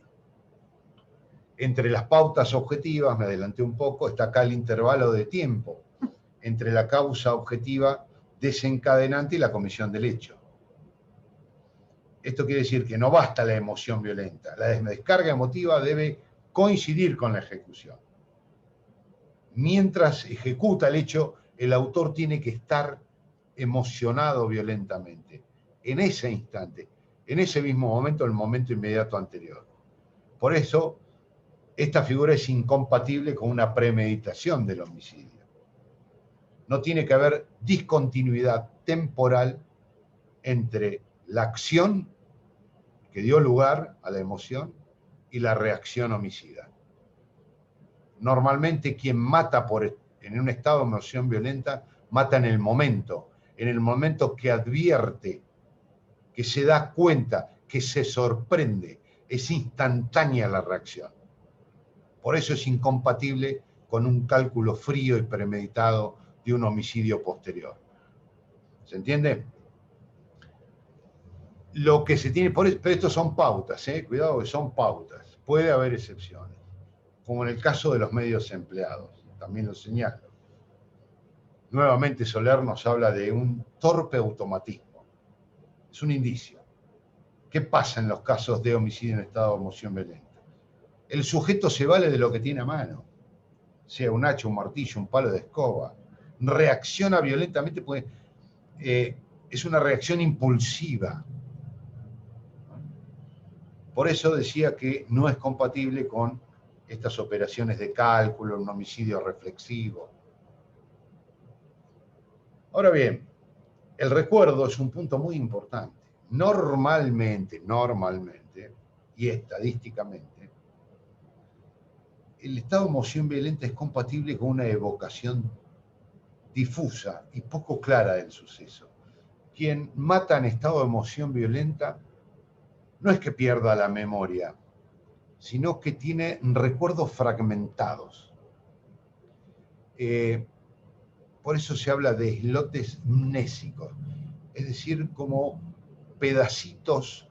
Entre las pautas objetivas, me adelanté un poco, está acá el intervalo de tiempo entre la causa objetiva desencadenante y la comisión del hecho. Esto quiere decir que no basta la emoción violenta, la descarga emotiva debe coincidir con la ejecución. Mientras ejecuta el hecho, el autor tiene que estar emocionado violentamente, en ese instante, en ese mismo momento, el momento inmediato anterior. Por eso, esta figura es incompatible con una premeditación del homicidio. No tiene que haber discontinuidad temporal entre la acción que dio lugar a la emoción y la reacción homicida. Normalmente quien mata en un estado de emoción violenta, mata en el momento que advierte, que se da cuenta, que se sorprende, es instantánea la reacción. Por eso es incompatible con un cálculo frío y premeditado de un homicidio posterior. ¿Se entiende? Lo que se tiene, pero estos son pautas, cuidado que son pautas, puede haber excepciones, como en el caso de los medios empleados, también lo señalo. Nuevamente Soler nos habla de un torpe automatismo, es un indicio. ¿Qué pasa en los casos de homicidio en estado de emoción violenta? El sujeto se vale de lo que tiene a mano, sea un hacha, un martillo, un palo de escoba, reacciona violentamente, es una reacción impulsiva. Por eso decía que no es compatible con estas operaciones de cálculo, un homicidio reflexivo. Ahora bien, el recuerdo es un punto muy importante. Normalmente, y estadísticamente, el estado de emoción violenta es compatible con una evocación difusa y poco clara del suceso. Quien mata en estado de emoción violenta no es que pierda la memoria, sino que tiene recuerdos fragmentados. Por eso se habla de islotes mnésicos, es decir, como pedacitos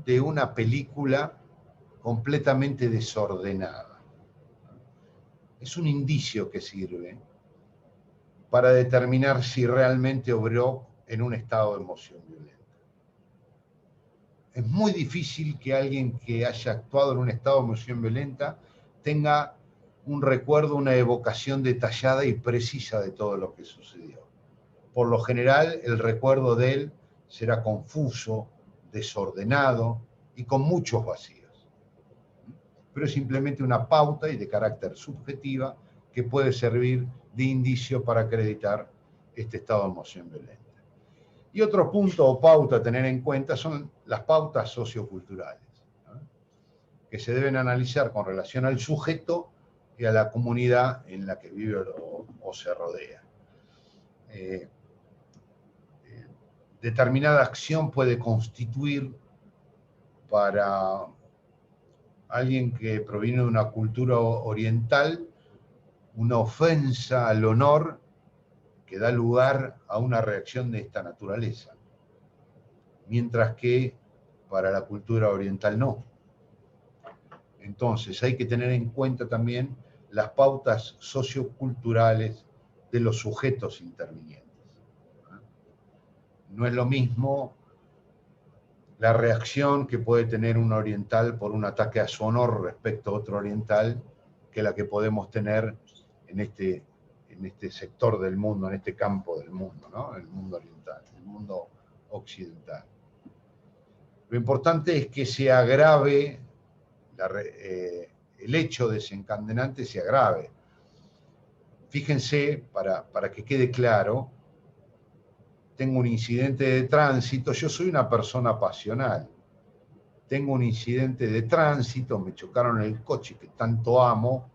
de una película completamente desordenada. Es un indicio que sirve para determinar si realmente obró en un estado de emoción violenta. Es muy difícil que alguien que haya actuado en un estado de emoción violenta tenga un recuerdo, una evocación detallada y precisa de todo lo que sucedió. Por lo general, el recuerdo de él será confuso, desordenado y con muchos vacíos. Pero es simplemente una pauta y de carácter subjetiva que puede servir de indicio para acreditar este estado de emoción violenta. Y otro punto o pauta a tener en cuenta son las pautas socioculturales, ¿no?, que se deben analizar con relación al sujeto y a la comunidad en la que vive o se rodea. Determinada acción puede constituir para alguien que proviene de una cultura oriental una ofensa al honor que da lugar a una reacción de esta naturaleza, mientras que para la cultura oriental no. Entonces hay que tener en cuenta también las pautas socioculturales de los sujetos intervinientes. No es lo mismo la reacción que puede tener un oriental por un ataque a su honor respecto a otro oriental que la que podemos tener en este sector del mundo, en este campo del mundo, ¿no?, el mundo oriental, el mundo occidental. Lo importante es que se agrave, el hecho desencadenante se agrave. Fíjense, para que quede claro, tengo un incidente de tránsito, yo soy una persona pasional, tengo un incidente de tránsito, me chocaron el coche que tanto amo,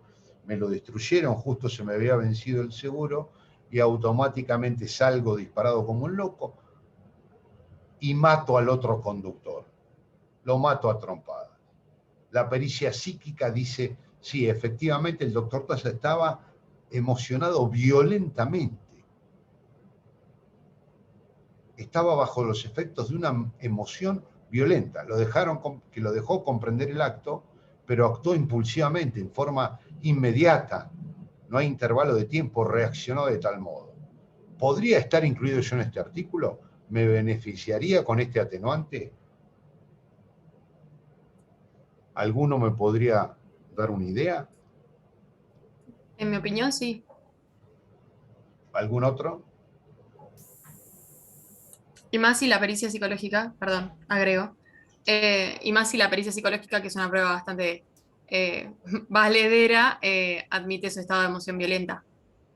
me lo destruyeron, justo se me había vencido el seguro y automáticamente salgo disparado como un loco y mato al otro conductor, lo mato a trompadas. La pericia psíquica dice, sí, efectivamente el doctor Taza estaba emocionado violentamente. estaba bajo los efectos de una emoción violenta. Que lo dejó comprender el acto, pero actuó impulsivamente, en forma inmediata. No hay intervalo de tiempo, reaccionó de tal modo. ¿Podría estar incluido yo en este artículo? ¿Me beneficiaría con este atenuante? ¿Alguno me podría dar una idea? En mi opinión, sí. ¿Algún otro? Y más si la pericia psicológica, perdón, agrego, y más si la pericia psicológica, que es una prueba bastante valedera, admite su estado de emoción violenta.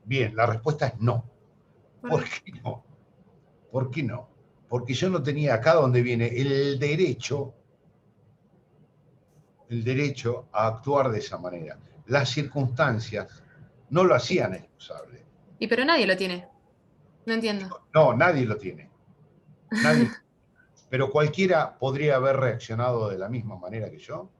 Bien, la respuesta es no. ¿Por qué no? ¿Por qué no? Porque yo no tenía acá donde viene el derecho a actuar de esa manera. Las circunstancias no lo hacían excusable. Y pero nadie lo tiene. No entiendo. No, nadie lo tiene. Nadie. Pero cualquiera podría haber reaccionado de la misma manera que yo.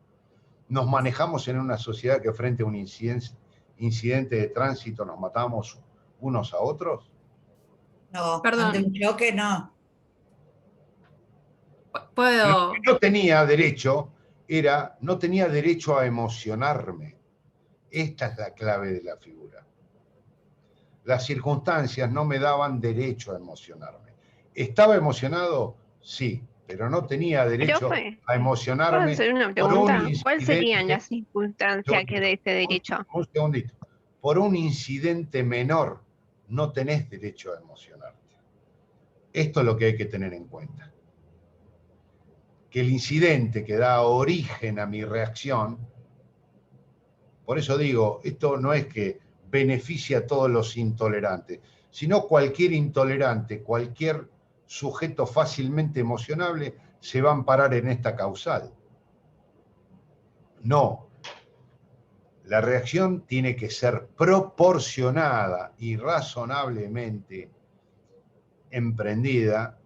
Nos manejamos en una sociedad que frente a un incidente de tránsito nos matamos unos a otros. No, Perdón. ante un choque no. Puedo. Lo que no tenía derecho no tenía derecho a emocionarme. Esta es la clave de la figura. Las circunstancias no me daban derecho a emocionarme. ¿Estaba emocionado? Sí, pero no tenía derecho a emocionarme. ¿Puedo hacer una pregunta? ¿Cuáles serían las circunstancias que de ese derecho? Un segundito. Por un incidente menor no tenés derecho a emocionarte. Esto es lo que hay que tener en cuenta. Que el incidente que da origen a mi reacción, por eso digo, esto no es que beneficia a todos los intolerantes, sino cualquier intolerante, cualquier sujeto fácilmente emocionable se va a amparar en esta causal. No. La reacción tiene que ser proporcionada y razonablemente emprendida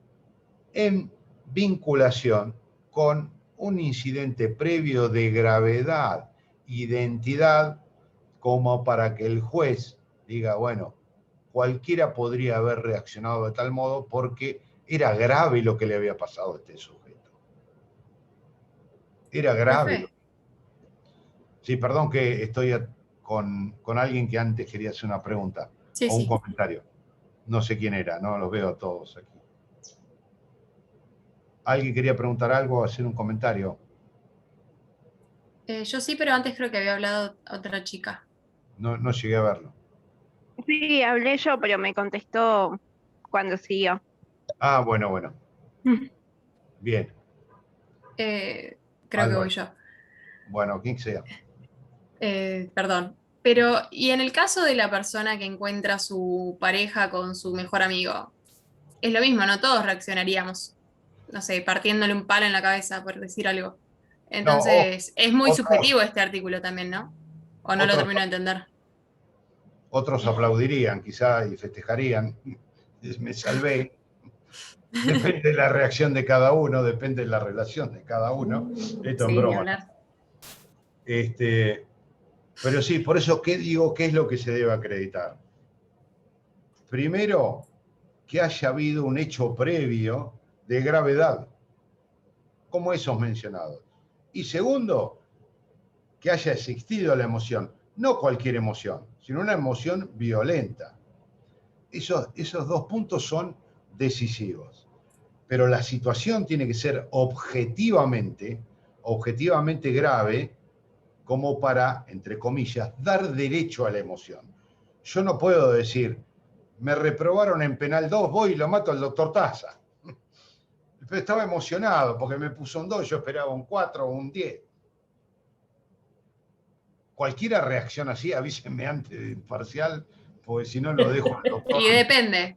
en vinculación con un incidente previo de gravedad y de entidad como para que el juez diga, bueno, cualquiera podría haber reaccionado de tal modo porque era grave lo que le había pasado a este sujeto. Era grave. Sí, perdón que estoy con alguien que antes quería hacer una pregunta o un comentario. No sé quién era, no los veo a todos aquí. ¿Alguien quería preguntar algo o hacer un comentario? Yo sí, pero antes creo que había hablado otra chica. No llegué a verlo. Sí, hablé yo, pero me contestó cuando siguió. Ah, bueno. Bien. Creo que voy yo. Bueno, quien sea. Perdón. Pero, ¿y en el caso de la persona que encuentra a su pareja con su mejor amigo? Es lo mismo, ¿no? Todos reaccionaríamos, no sé, partiéndole un palo en la cabeza, por decir algo. Entonces, es muy subjetivo este artículo también, ¿no? ¿O no lo termino de entender? Otros aplaudirían, quizá, y festejarían. Me salvé. Depende de la reacción de cada uno, depende de la relación de cada uno. Esto es broma. Pero sí, por eso, ¿qué digo? ¿Qué es lo que se debe acreditar? Primero, que haya habido un hecho previo de gravedad, como esos mencionados. Y segundo, que haya existido la emoción, no cualquier emoción, sino una emoción violenta. Esos dos puntos son decisivos. Pero la situación tiene que ser objetivamente grave, como para, entre comillas, dar derecho a la emoción. Yo no puedo decir, me reprobaron en penal 2, voy y lo mato al doctor Taza. Pero estaba emocionado porque me puso un 2, yo esperaba un 4 o un 10. Cualquiera reacciona así, avísenme antes del parcial, porque si no lo dejo al doctor. Y depende.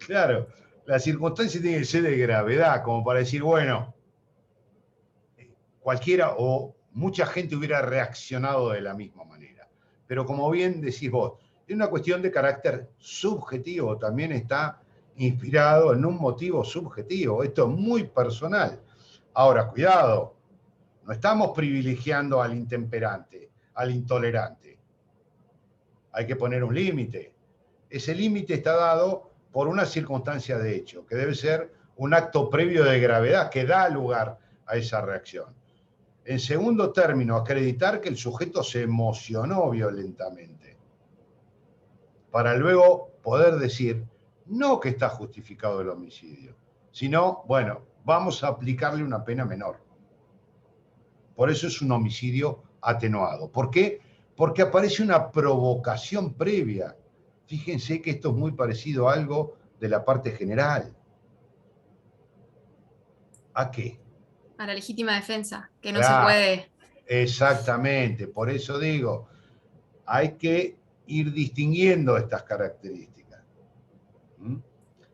Claro. La circunstancia tiene que ser de gravedad, como para decir, bueno, cualquiera o mucha gente hubiera reaccionado de la misma manera. Pero como bien decís vos, es una cuestión de carácter subjetivo, también está inspirado en un motivo subjetivo. Esto es muy personal. Ahora, cuidado, no estamos privilegiando al intemperante, al intolerante. Hay que poner un límite. ese límite está dado por una circunstancia de hecho, que debe ser un acto previo de gravedad que da lugar a esa reacción. En segundo término, acreditar que el sujeto se emocionó violentamente, para luego poder decir, no que está justificado el homicidio, sino, bueno, vamos a aplicarle una pena menor. Por eso es un homicidio atenuado. ¿Por qué? Porque aparece una provocación previa. Fíjense que esto es muy parecido a algo de la parte general. ¿A qué? A la legítima defensa, que no Claro, se puede. Exactamente, por eso digo, hay que ir distinguiendo estas características. ¿Mm?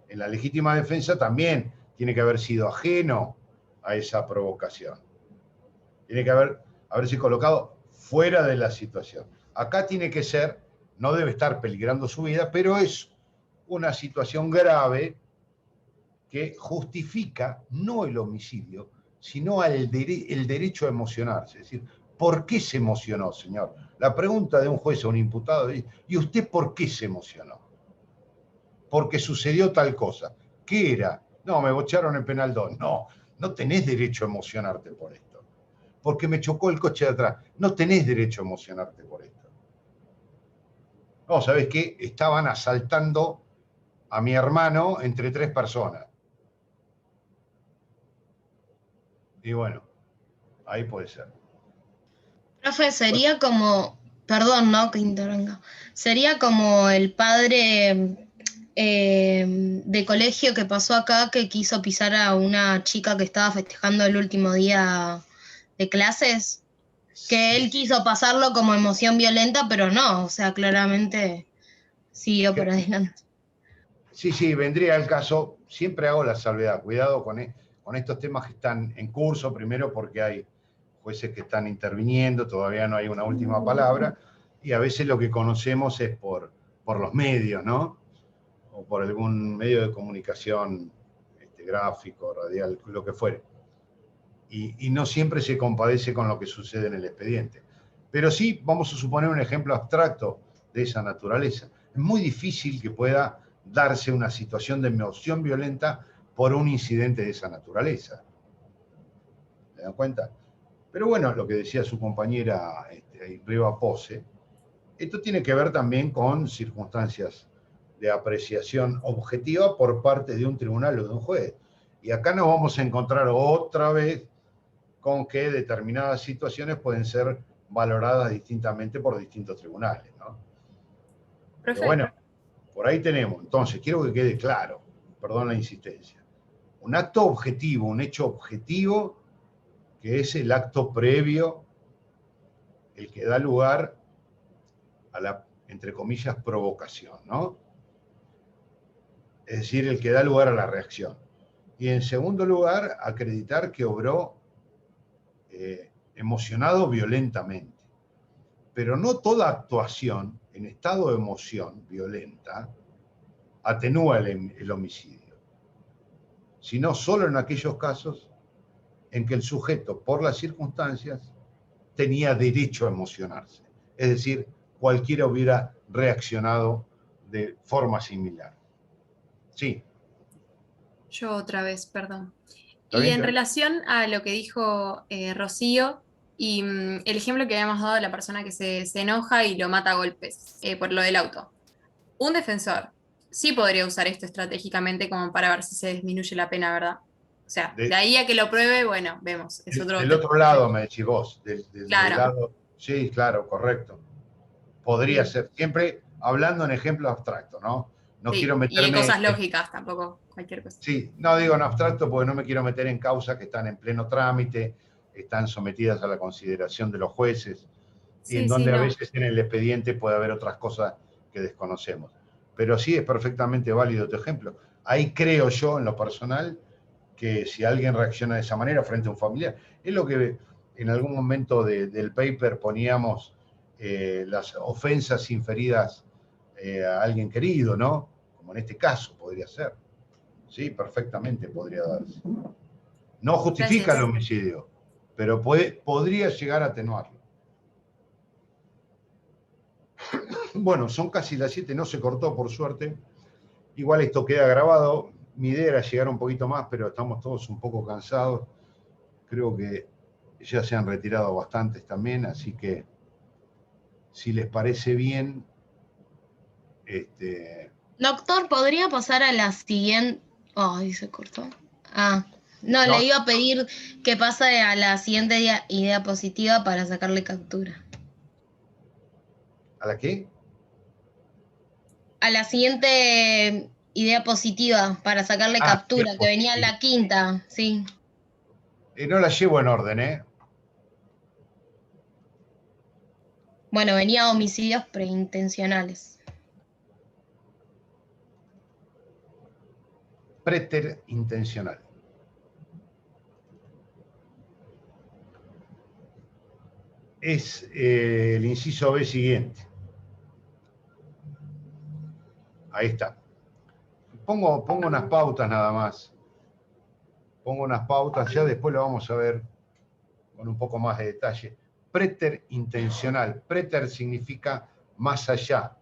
En la legítima defensa también tiene que haber sido ajeno a esa provocación. Tiene que haberse colocado fuera de la situación. Acá tiene que ser, no debe estar peligrando su vida, pero es una situación grave que justifica no el homicidio, sino el derecho a emocionarse. Es decir, ¿por qué se emocionó, señor? La pregunta de un juez o un imputado es, ¿y usted por qué se emocionó? Porque sucedió tal cosa. ¿Qué era? No, me bocharon en penal 2. No, no tenés derecho a emocionarte por esto. Porque me chocó el coche de atrás. No tenés derecho a emocionarte por esto. No, ¿sabés qué? Estaban asaltando a mi hermano entre 3 personas. Y bueno, ahí puede ser. Profe, sería como, perdón, no que intervenga, sería como el padre de colegio que pasó acá que quiso pisar a una chica que estaba festejando el último día de clases, que él quiso pasarlo como emoción violenta, pero no, o sea, claramente siguió por adelante. Sí, vendría el caso, siempre hago la salvedad, cuidado con estos temas que están en curso, primero porque hay jueces que están interviniendo, todavía no hay una última palabra, y a veces lo que conocemos es por los medios, ¿no? O por algún medio de comunicación gráfico, radial, lo que fuere. Y no siempre se compadece con lo que sucede en el expediente. Pero sí, vamos a suponer un ejemplo abstracto de esa naturaleza. Es muy difícil que pueda darse una situación de emoción violenta por un incidente de esa naturaleza. ¿Se dan cuenta? Pero bueno, lo que decía su compañera Riva Pose, esto tiene que ver también con circunstancias de apreciación objetiva por parte de un tribunal o de un juez. Y acá nos vamos a encontrar otra vez con que determinadas situaciones pueden ser valoradas distintamente por distintos tribunales, ¿no? Pero bueno, por ahí tenemos. Entonces, quiero que quede claro, perdón la insistencia, un acto objetivo, un hecho objetivo, que es el acto previo, el que da lugar a la, entre comillas, provocación, ¿no? Es decir, el que da lugar a la reacción. Y en segundo lugar, acreditar que obró emocionado violentamente. Pero no toda actuación en estado de emoción violenta atenúa el homicidio, sino solo en aquellos casos en que el sujeto, por las circunstancias, tenía derecho a emocionarse. Es decir, cualquiera hubiera reaccionado de forma similar. Sí. Yo otra vez, perdón. ¿Está bien? Y en relación a lo que dijo Rocío y el ejemplo que habíamos dado de la persona que se enoja y lo mata a golpes por lo del auto. Un defensor sí podría usar esto estratégicamente como para ver si se disminuye la pena, ¿verdad? O sea, de ahí a que lo pruebe, bueno, vemos. Es otro del otro lado, me decís vos. Claro. Del lado, sí, claro, correcto. Podría ser, siempre hablando en ejemplo abstracto, ¿no? No quiero meterme... Y en cosas lógicas tampoco, cualquier cosa. Sí, no digo en abstracto porque no me quiero meter en causas que están en pleno trámite, están sometidas a la consideración de los jueces, y en donde a veces en el expediente puede haber otras cosas que desconocemos. Pero sí es perfectamente válido tu ejemplo. Ahí creo yo, en lo personal, que si alguien reacciona de esa manera frente a un familiar, es lo que en algún momento del paper poníamos las ofensas inferidas a alguien querido, ¿no? Como en este caso podría ser. Sí, perfectamente podría darse. No justifica el homicidio, pero podría llegar a atenuarlo. Bueno, son casi las 7, no se cortó por suerte. Igual esto queda grabado. Mi idea era llegar un poquito más, pero estamos todos un poco cansados. Creo que ya se han retirado bastantes también, así que si les parece bien, Doctor, ¿podría pasar a la siguiente? Ay, se cortó. Ah, no, No. le iba a pedir que pase a la siguiente diapositiva para sacarle captura. ¿A la qué? A la siguiente diapositiva para sacarle captura, que venía en la quinta, sí. No la llevo en orden, ¿eh? Bueno, venía homicidios preintencionales. Preterintencional. Es el inciso B siguiente. Ahí está. Pongo unas pautas nada más. Pongo unas pautas, ya después lo vamos a ver con un poco más de detalle. Preterintencional. Preter significa más allá.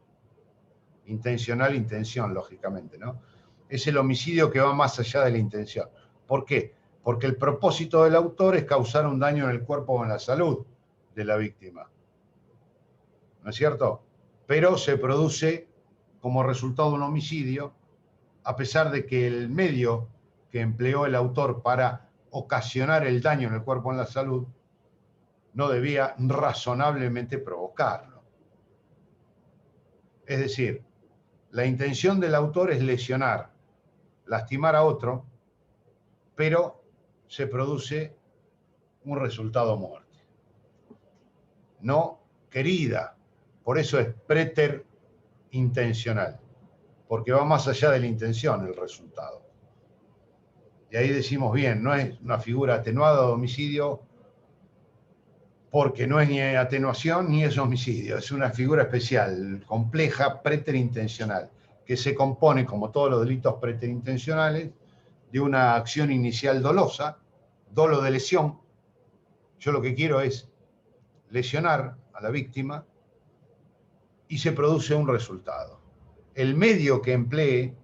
Intencional, intención, lógicamente, ¿no? Es el homicidio que va más allá de la intención. ¿Por qué? Porque el propósito del autor es causar un daño en el cuerpo o en la salud de la víctima. ¿No es cierto? Pero se produce como resultado de un homicidio, a pesar de que el medio que empleó el autor para ocasionar el daño en el cuerpo o en la salud no debía razonablemente provocarlo. Es decir, la intención del autor es lesionar, lastimar a otro, pero se produce un resultado muerte. No querida, por eso es preterintencional, porque va más allá de la intención el resultado. Y ahí decimos bien, no es una figura atenuada de homicidio, porque no es ni atenuación ni es homicidio, es una figura especial, compleja, preterintencional, que se compone, como todos los delitos preterintencionales, de una acción inicial dolosa, dolo de lesión. Yo lo que quiero es lesionar a la víctima y se produce un resultado. El medio que emplee,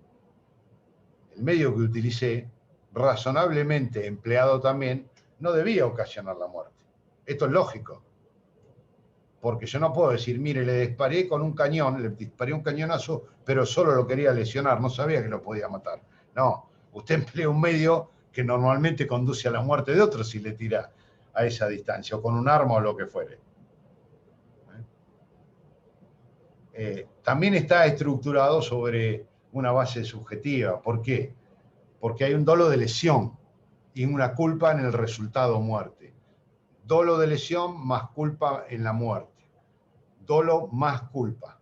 el medio que utilicé, razonablemente empleado también, no debía ocasionar la muerte. Esto es lógico, porque yo no puedo decir, mire, le disparé con un cañón, le disparé un cañonazo, pero solo lo quería lesionar, no sabía que lo podía matar. No, usted emplea un medio que normalmente conduce a la muerte de otro si le tira a esa distancia, o con un arma o lo que fuere. También está estructurado sobre una base subjetiva. ¿Por qué? Porque hay un dolo de lesión y una culpa en el resultado muerte. Dolo de lesión más culpa en la muerte. Dolo más culpa.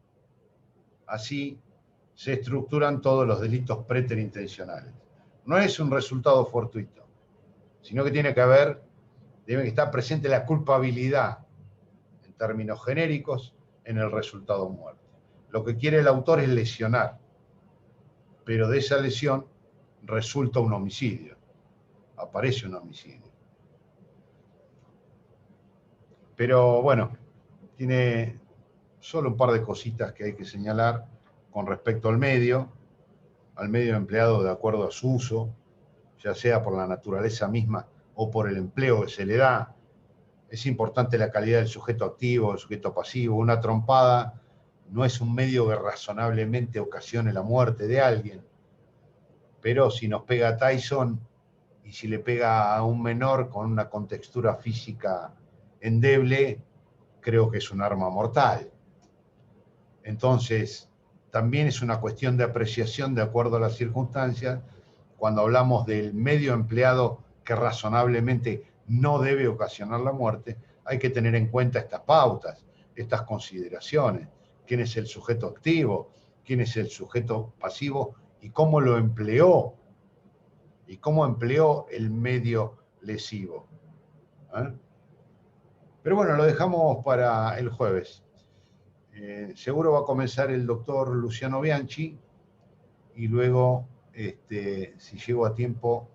Así se estructuran todos los delitos preterintencionales. No es un resultado fortuito, sino que tiene que haber, debe estar presente la culpabilidad, en términos genéricos, en el resultado muerte. Lo que quiere el autor es lesionar, pero de esa lesión resulta un homicidio, aparece un homicidio. Pero bueno, tiene solo un par de cositas que hay que señalar con respecto al medio empleado de acuerdo a su uso, ya sea por la naturaleza misma o por el empleo que se le da. Es importante la calidad del sujeto activo, del sujeto pasivo. Una trompada no es un medio que razonablemente ocasione la muerte de alguien, pero si nos pega a Tyson y si le pega a un menor con una contextura física endeble, creo que es un arma mortal. Entonces, también es una cuestión de apreciación de acuerdo a las circunstancias. Cuando hablamos del medio empleado que razonablemente no debe ocasionar la muerte, hay que tener en cuenta estas pautas, estas consideraciones. ¿Quién es el sujeto activo? ¿Quién es el sujeto pasivo? ¿Y cómo lo empleó? ¿Y cómo empleó el medio lesivo? Pero bueno, lo dejamos para el jueves. Seguro va a comenzar el doctor Luciano Bianchi y luego, si llego a tiempo,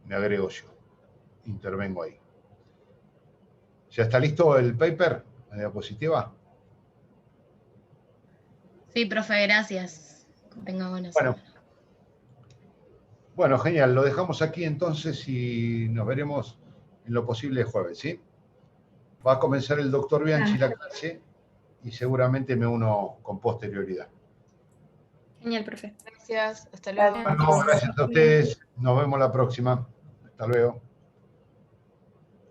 me agrego yo, intervengo ahí. ¿Ya está listo el paper, la diapositiva? Sí, profe, gracias. Que tenga buena Bueno. semana. Bueno, genial. Lo dejamos aquí entonces y nos veremos en lo posible el jueves, ¿sí? Va a comenzar el doctor Bianchi la clase y seguramente me uno con posterioridad. Genial, profe. Gracias, hasta luego. Bueno, gracias a ustedes. Nos vemos la próxima. Hasta luego.